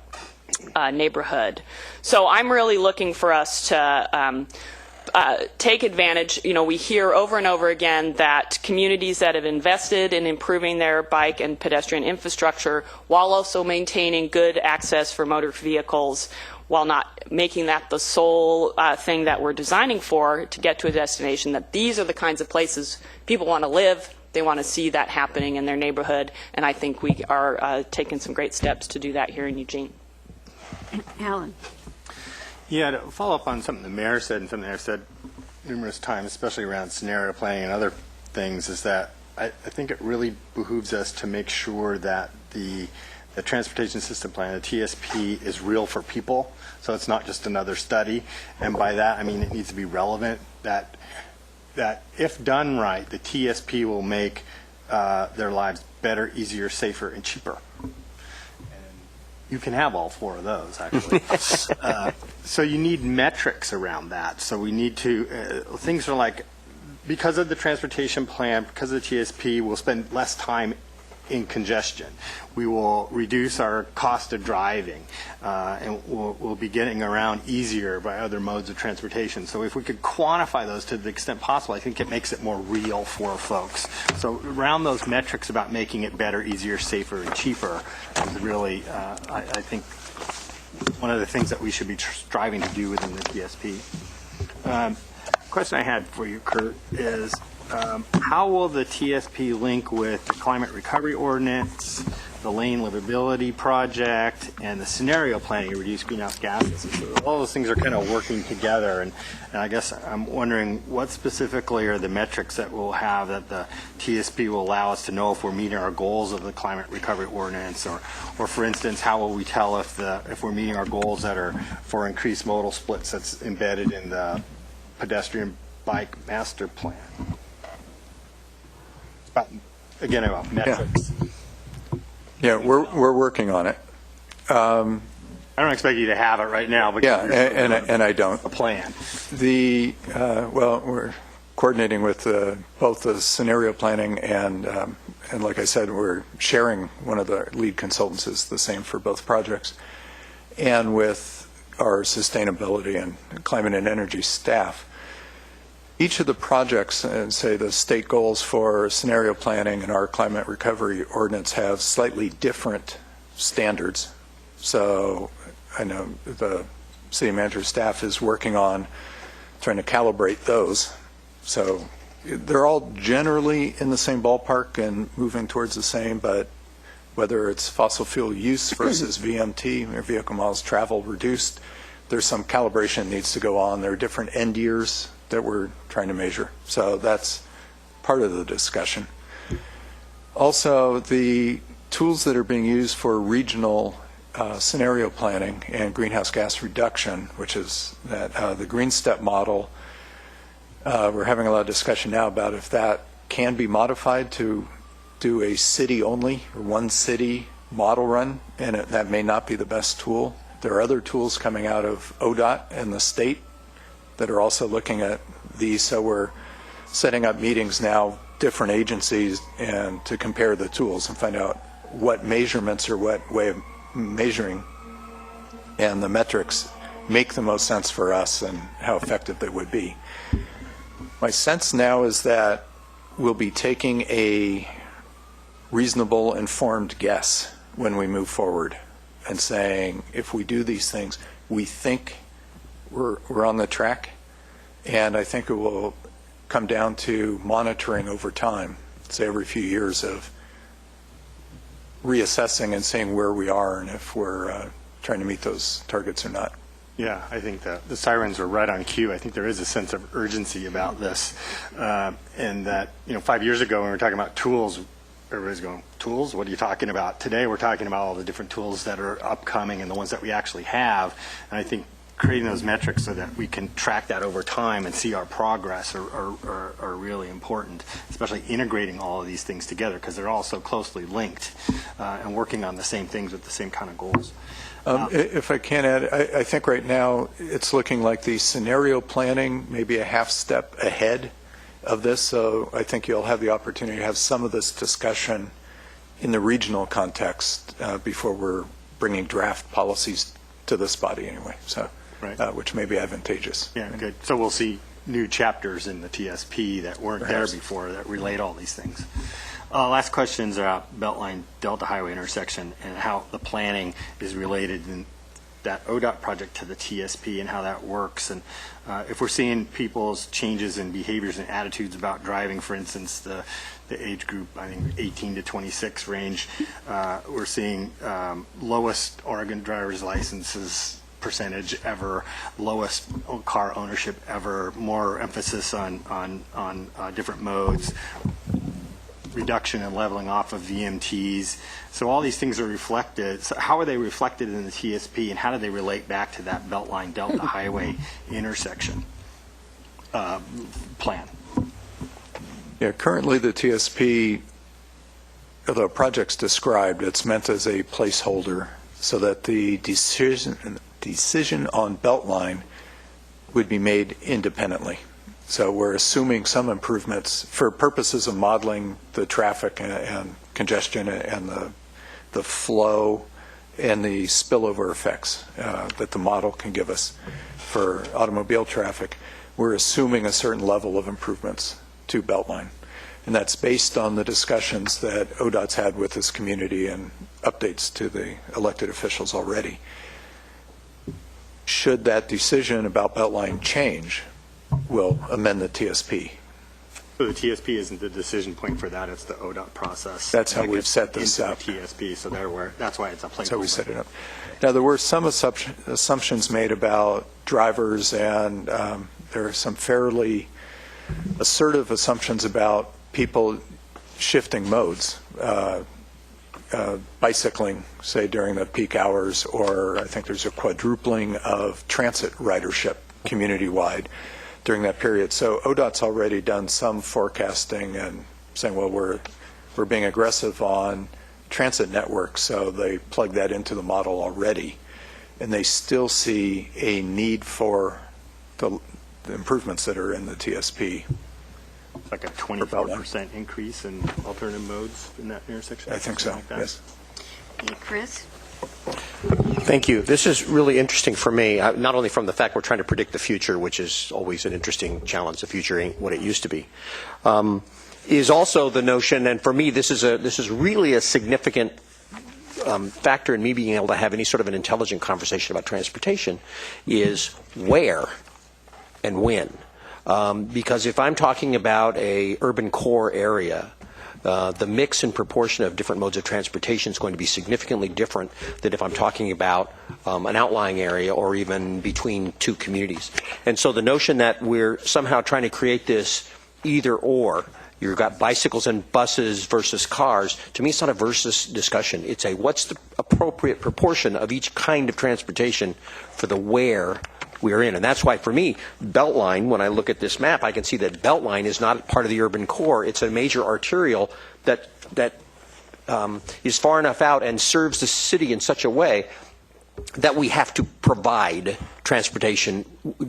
G: neighborhood. So I'm really looking for us to take advantage. We hear over and over again that communities that have invested in improving their bike and pedestrian infrastructure while also maintaining good access for motor vehicles, while not making that the sole thing that we're designing for to get to a destination, that these are the kinds of places people want to live. They want to see that happening in their neighborhood, and I think we are taking some great steps to do that here in Eugene.
A: Alan.
I: Yeah, to follow up on something the mayor said and something I've said numerous times, especially around scenario planning and other things, is that I think it really behooves us to make sure that the transportation system plan, the TSP, is real for people. So it's not just another study. And by that, I mean it needs to be relevant, that if done right, the TSP will make their lives better, easier, safer, and cheaper. You can have all four of those, actually. So you need metrics around that. So we need to, things are like, because of the transportation plan, because of the TSP, we'll spend less time in congestion. We will reduce our cost of driving, and we'll be getting around easier by other modes of transportation. So if we could quantify those to the extent possible, I think it makes it more real for folks. So around those metrics about making it better, easier, safer, and cheaper is really, I think, one of the things that we should be striving to do within the TSP. Question I had for you, Kurt, is how will the TSP link with the climate recovery ordinance, the lane livability project, and the scenario planning to reduce greenhouse gases? So all those things are kind of working together, and I guess I'm wondering what specifically are the metrics that we'll have that the TSP will allow us to know if we're meeting our goals of the climate recovery ordinance, or for instance, how will we tell if we're meeting our goals that are for increased modal splits that's embedded in the pedestrian bike master plan? About metrics.
L: Yeah, we're working on it.
I: I don't expect you to have it right now, but
L: and I don't.
I: A plan.
L: We're coordinating with both the scenario planning and like I said, we're sharing one of the lead consultants is the same for both projects, and with our sustainability and climate and energy staff. Each of the projects, say the state goals for scenario planning and our climate recovery ordinance, have slightly different standards. So I know the city manager staff is working on trying to calibrate those. So they're all generally in the same ballpark and moving towards the same, but whether it's fossil fuel use versus VMT, or vehicle miles traveled reduced, there's some calibration that needs to go on. There are different end years that we're trying to measure. So that's part of the discussion. Also, the tools that are being used for regional scenario planning and greenhouse gas reduction, which is that the Green Step model, we're having a lot of discussion now about if that can be modified to do a city-only or one city model run, and that may not be the best tool. There are other tools coming out of ODOT and the state that are also looking at these, so we're setting up meetings now, different agencies, and to compare the tools and find out what measurements or what way of measuring and the metrics make the most sense for us and how effective they would be. My sense now is that we'll be taking a reasonable, informed guess when we move forward and saying, if we do these things, we think we're on the track, and I think it will come down to monitoring over time, say every few years, of reassessing and seeing where we are and if we're trying to meet those targets or not.
I: Yeah, I think the sirens are right on cue. I think there is a sense of urgency about this, and that 5 years ago when we were talking about tools, everybody's going, tools? What are you talking about? Today we're talking about all the different tools that are upcoming and the ones that we actually have, and I think creating those metrics so that we can track that over time and see our progress are really important, especially integrating all of these things together because they're all so closely linked and working on the same things with the same kind of goals.
L: If I can add, I think right now it's looking like the scenario planning may be a half step ahead of this, so I think you'll have the opportunity to have some of this discussion in the regional context before we're bringing draft policies to this body anyway, so
I: right.
L: Which may be advantageous.
I: Yeah, good. So we'll see new chapters in the TSP that weren't
L: Perhaps.
I: there before that relate all these things. Last questions are about Beltline Delta Highway intersection and how the planning is related in that ODOT project to the TSP and how that works. And if we're seeing people's changes in behaviors and attitudes about driving, for instance, the age group, I think 18 to 26 range, we're seeing lowest Oregon driver's licenses percentage ever, lowest car ownership ever, more emphasis on different modes, reduction and leveling off of VMTs. So all these things are reflected. So how are they reflected in the TSP, and how do they relate back to that Beltline Delta Highway intersection plan?
L: Yeah, currently the TSP, the project's described, it's meant as a placeholder so that the decision on Beltline would be made independently. So we're assuming some improvements for purposes of modeling the traffic and congestion and the flow and the spillover effects that the model can give us for automobile traffic. We're assuming a certain level of improvements to Beltline. And that's based on the discussions that ODOT's had with this community and updates to the elected officials already. Should that decision about Beltline change, we'll amend the TSP.
I: So the TSP isn't the decision point for that, it's the ODOT process.
L: That's how we've set this up.
I: The TSP, so that's why it's a placeholder.
L: That's how we set it up. Now, there were some assumptions made about drivers, and there are some fairly assertive assumptions about people shifting modes, bicycling, say, during the peak hours, or I think there's a quadrupling of transit ridership community-wide during that period. So ODOT's already done some forecasting and saying, well, we're being aggressive on transit networks, so they plug that into the model already. And they still see a need for the improvements that are in the TSP.
I: Like a 24% increase in alternative modes in that intersection?
L: I think so,
I: like that?
L: yes.
A: Hey, Chris?
F: Thank you. This is really interesting for me, not only from the fact we're trying to predict the future, which is always an interesting challenge. The future ain't what it used to be. Is also the notion, and for me, this is really a significant factor in me being able to have any sort of an intelligent conversation about transportation, is where and when. Because if I'm talking about a urban core area, the mix and proportion of different modes of transportation is going to be significantly different than if I'm talking about an outlying area or even between two communities. And so the notion that we're somehow trying to create this either or, you've got bicycles and buses versus cars, to me it's not a versus discussion. It's a what's the appropriate proportion of each kind of transportation for the where we're in. And that's why, for me, Beltline, when I look at this map, I can see that Beltline is not part of the urban core. It's a major arterial that is far enough out and serves the city in such a way that we have to provide transportation,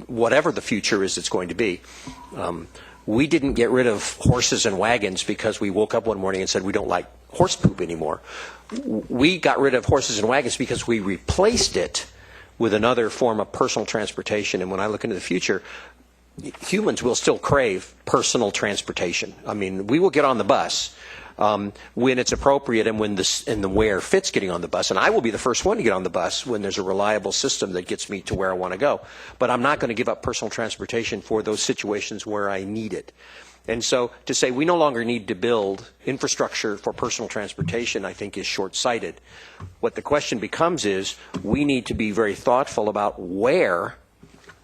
F: whatever the future is it's going to be. We didn't get rid of horses and wagons because we woke up one morning and said we don't like horse poop anymore. We got rid of horses and wagons because we replaced it with another form of personal transportation. And when I look into the future, humans will still crave personal transportation. I mean, we will get on the bus when it's appropriate and when the where fits getting on the bus. And I will be the first one to get on the bus when there's a reliable system that gets me to where I want to go. But I'm not going to give up personal transportation for those situations where I need it. And so to say we no longer need to build infrastructure for personal transportation, I think, is short-sighted. What the question becomes is we need to be very thoughtful about where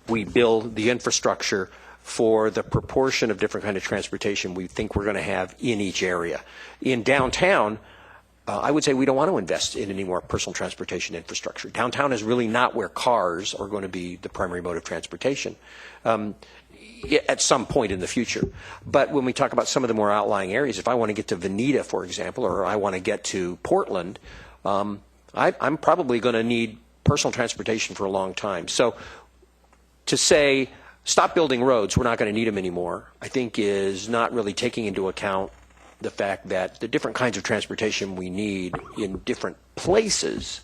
F: we build the infrastructure for the proportion of different kind of transportation we think we're going to have in each area. In downtown, I would say we don't want to invest in any more personal transportation infrastructure. Downtown is really not where cars are going to be the primary mode of transportation at some point in the future. But when we talk about some of the more outlying areas, if I want to get to Veneta, for example, or I want to get to Portland, I'm probably going to need personal transportation for a long time. So to say, stop building roads, we're not going to need them anymore, I think is not really taking into account the fact that the different kinds of transportation we need in different places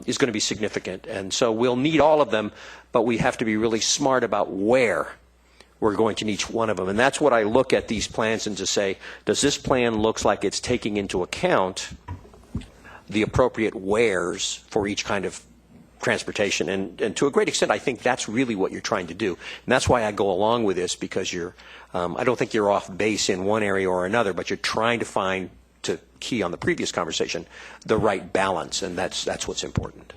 F: is going to be significant. And so we'll need all of them, but we have to be really smart about where we're going to need each one of them. And that's what I look at these plans and to say, does this plan look like it's taking into account the appropriate wheres for each kind of transportation? And to a great extent, I think that's really what you're trying to do. And that's why I go along with this, because I don't think you're off base in one area or another, but you're trying to find, to key on the previous conversation, the right balance, and that's what's important.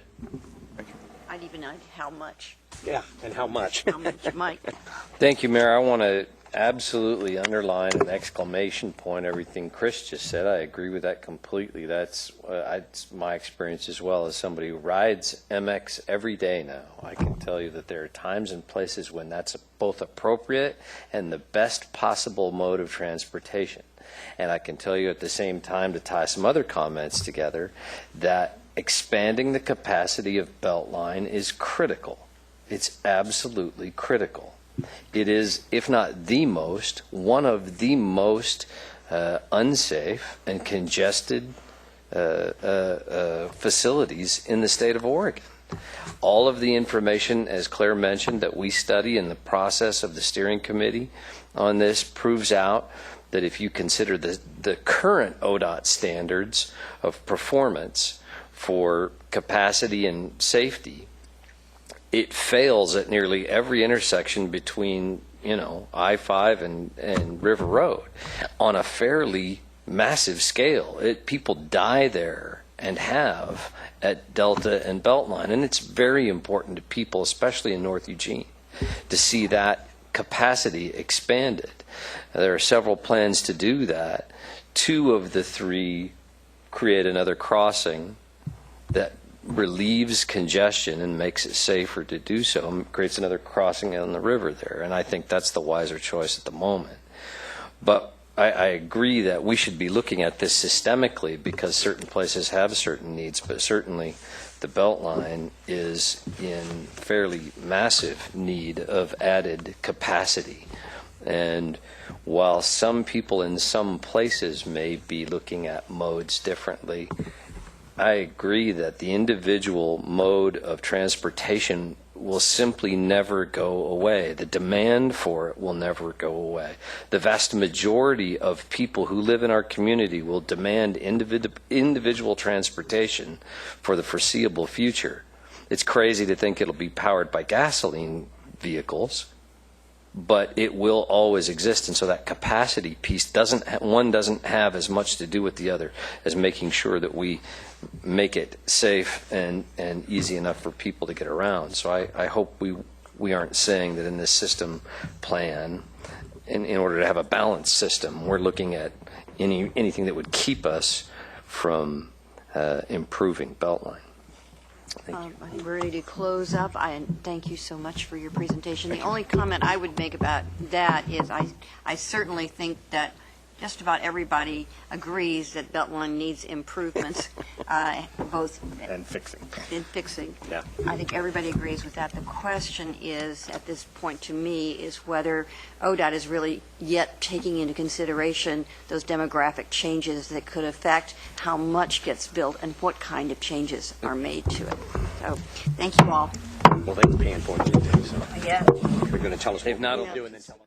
A: I'd even add how much.
F: Yeah, and how much?
A: How much, Mike?
H: Thank you, Mayor. I want to absolutely underline an exclamation point everything Chris just said. I agree with that completely. That's my experience as well as somebody who rides MX every day now. I can tell you that there are times and places when that's both appropriate and the best possible mode of transportation. And I can tell you at the same time, to tie some other comments together, that expanding the capacity of Beltline is critical. It's absolutely critical. It is, if not the most, one of the most unsafe and congested facilities in the state of Oregon. All of the information, as Claire mentioned, that we study in the process of the steering committee on this proves out that if you consider the current ODOT standards of performance for capacity and safety, it fails at nearly every intersection between, I-5 and River Road on a fairly massive scale. People die there and have at Delta and Beltline, and it's very important to people, especially in North Eugene, to see that capacity expanded. There are several plans to do that. 2 of the 3 create another crossing that relieves congestion and makes it safer to do so, and creates another crossing on the river there. And I think that's the wiser choice at the moment. But I agree that we should be looking at this systemically, because certain places have certain needs, but certainly the Beltline is in fairly massive need of added capacity. And while some people in some places may be looking at modes differently, I agree that the individual mode of transportation will simply never go away. The demand for it will never go away. The vast majority of people who live in our community will demand individual transportation for the foreseeable future. It's crazy to think it'll be powered by gasoline vehicles, but it will always exist. And so that capacity piece doesn't have as much to do with the other as making sure that we make it safe and easy enough for people to get around. So I hope we aren't saying that in this system plan, in order to have a balanced system, we're looking at anything that would keep us from improving Beltline.
A: I think we're ready to close up. I thank you so much for your presentation. The only comment I would make about that is I certainly think that just about everybody agrees that Beltline needs improvements, both
I: And fixing.
A: in fixing.
I: Yeah.
A: I think everybody agrees with that. The question is, at this point to me, is whether ODOT is really yet taking into consideration those demographic changes that could affect how much gets built and what kind of changes are made to it. So, thank you all.
F: Well, they're paying for it, too, so
A: Yeah.
F: they're going to tell us
H: They've
F: what
H: not
F: we're doing and then tell us.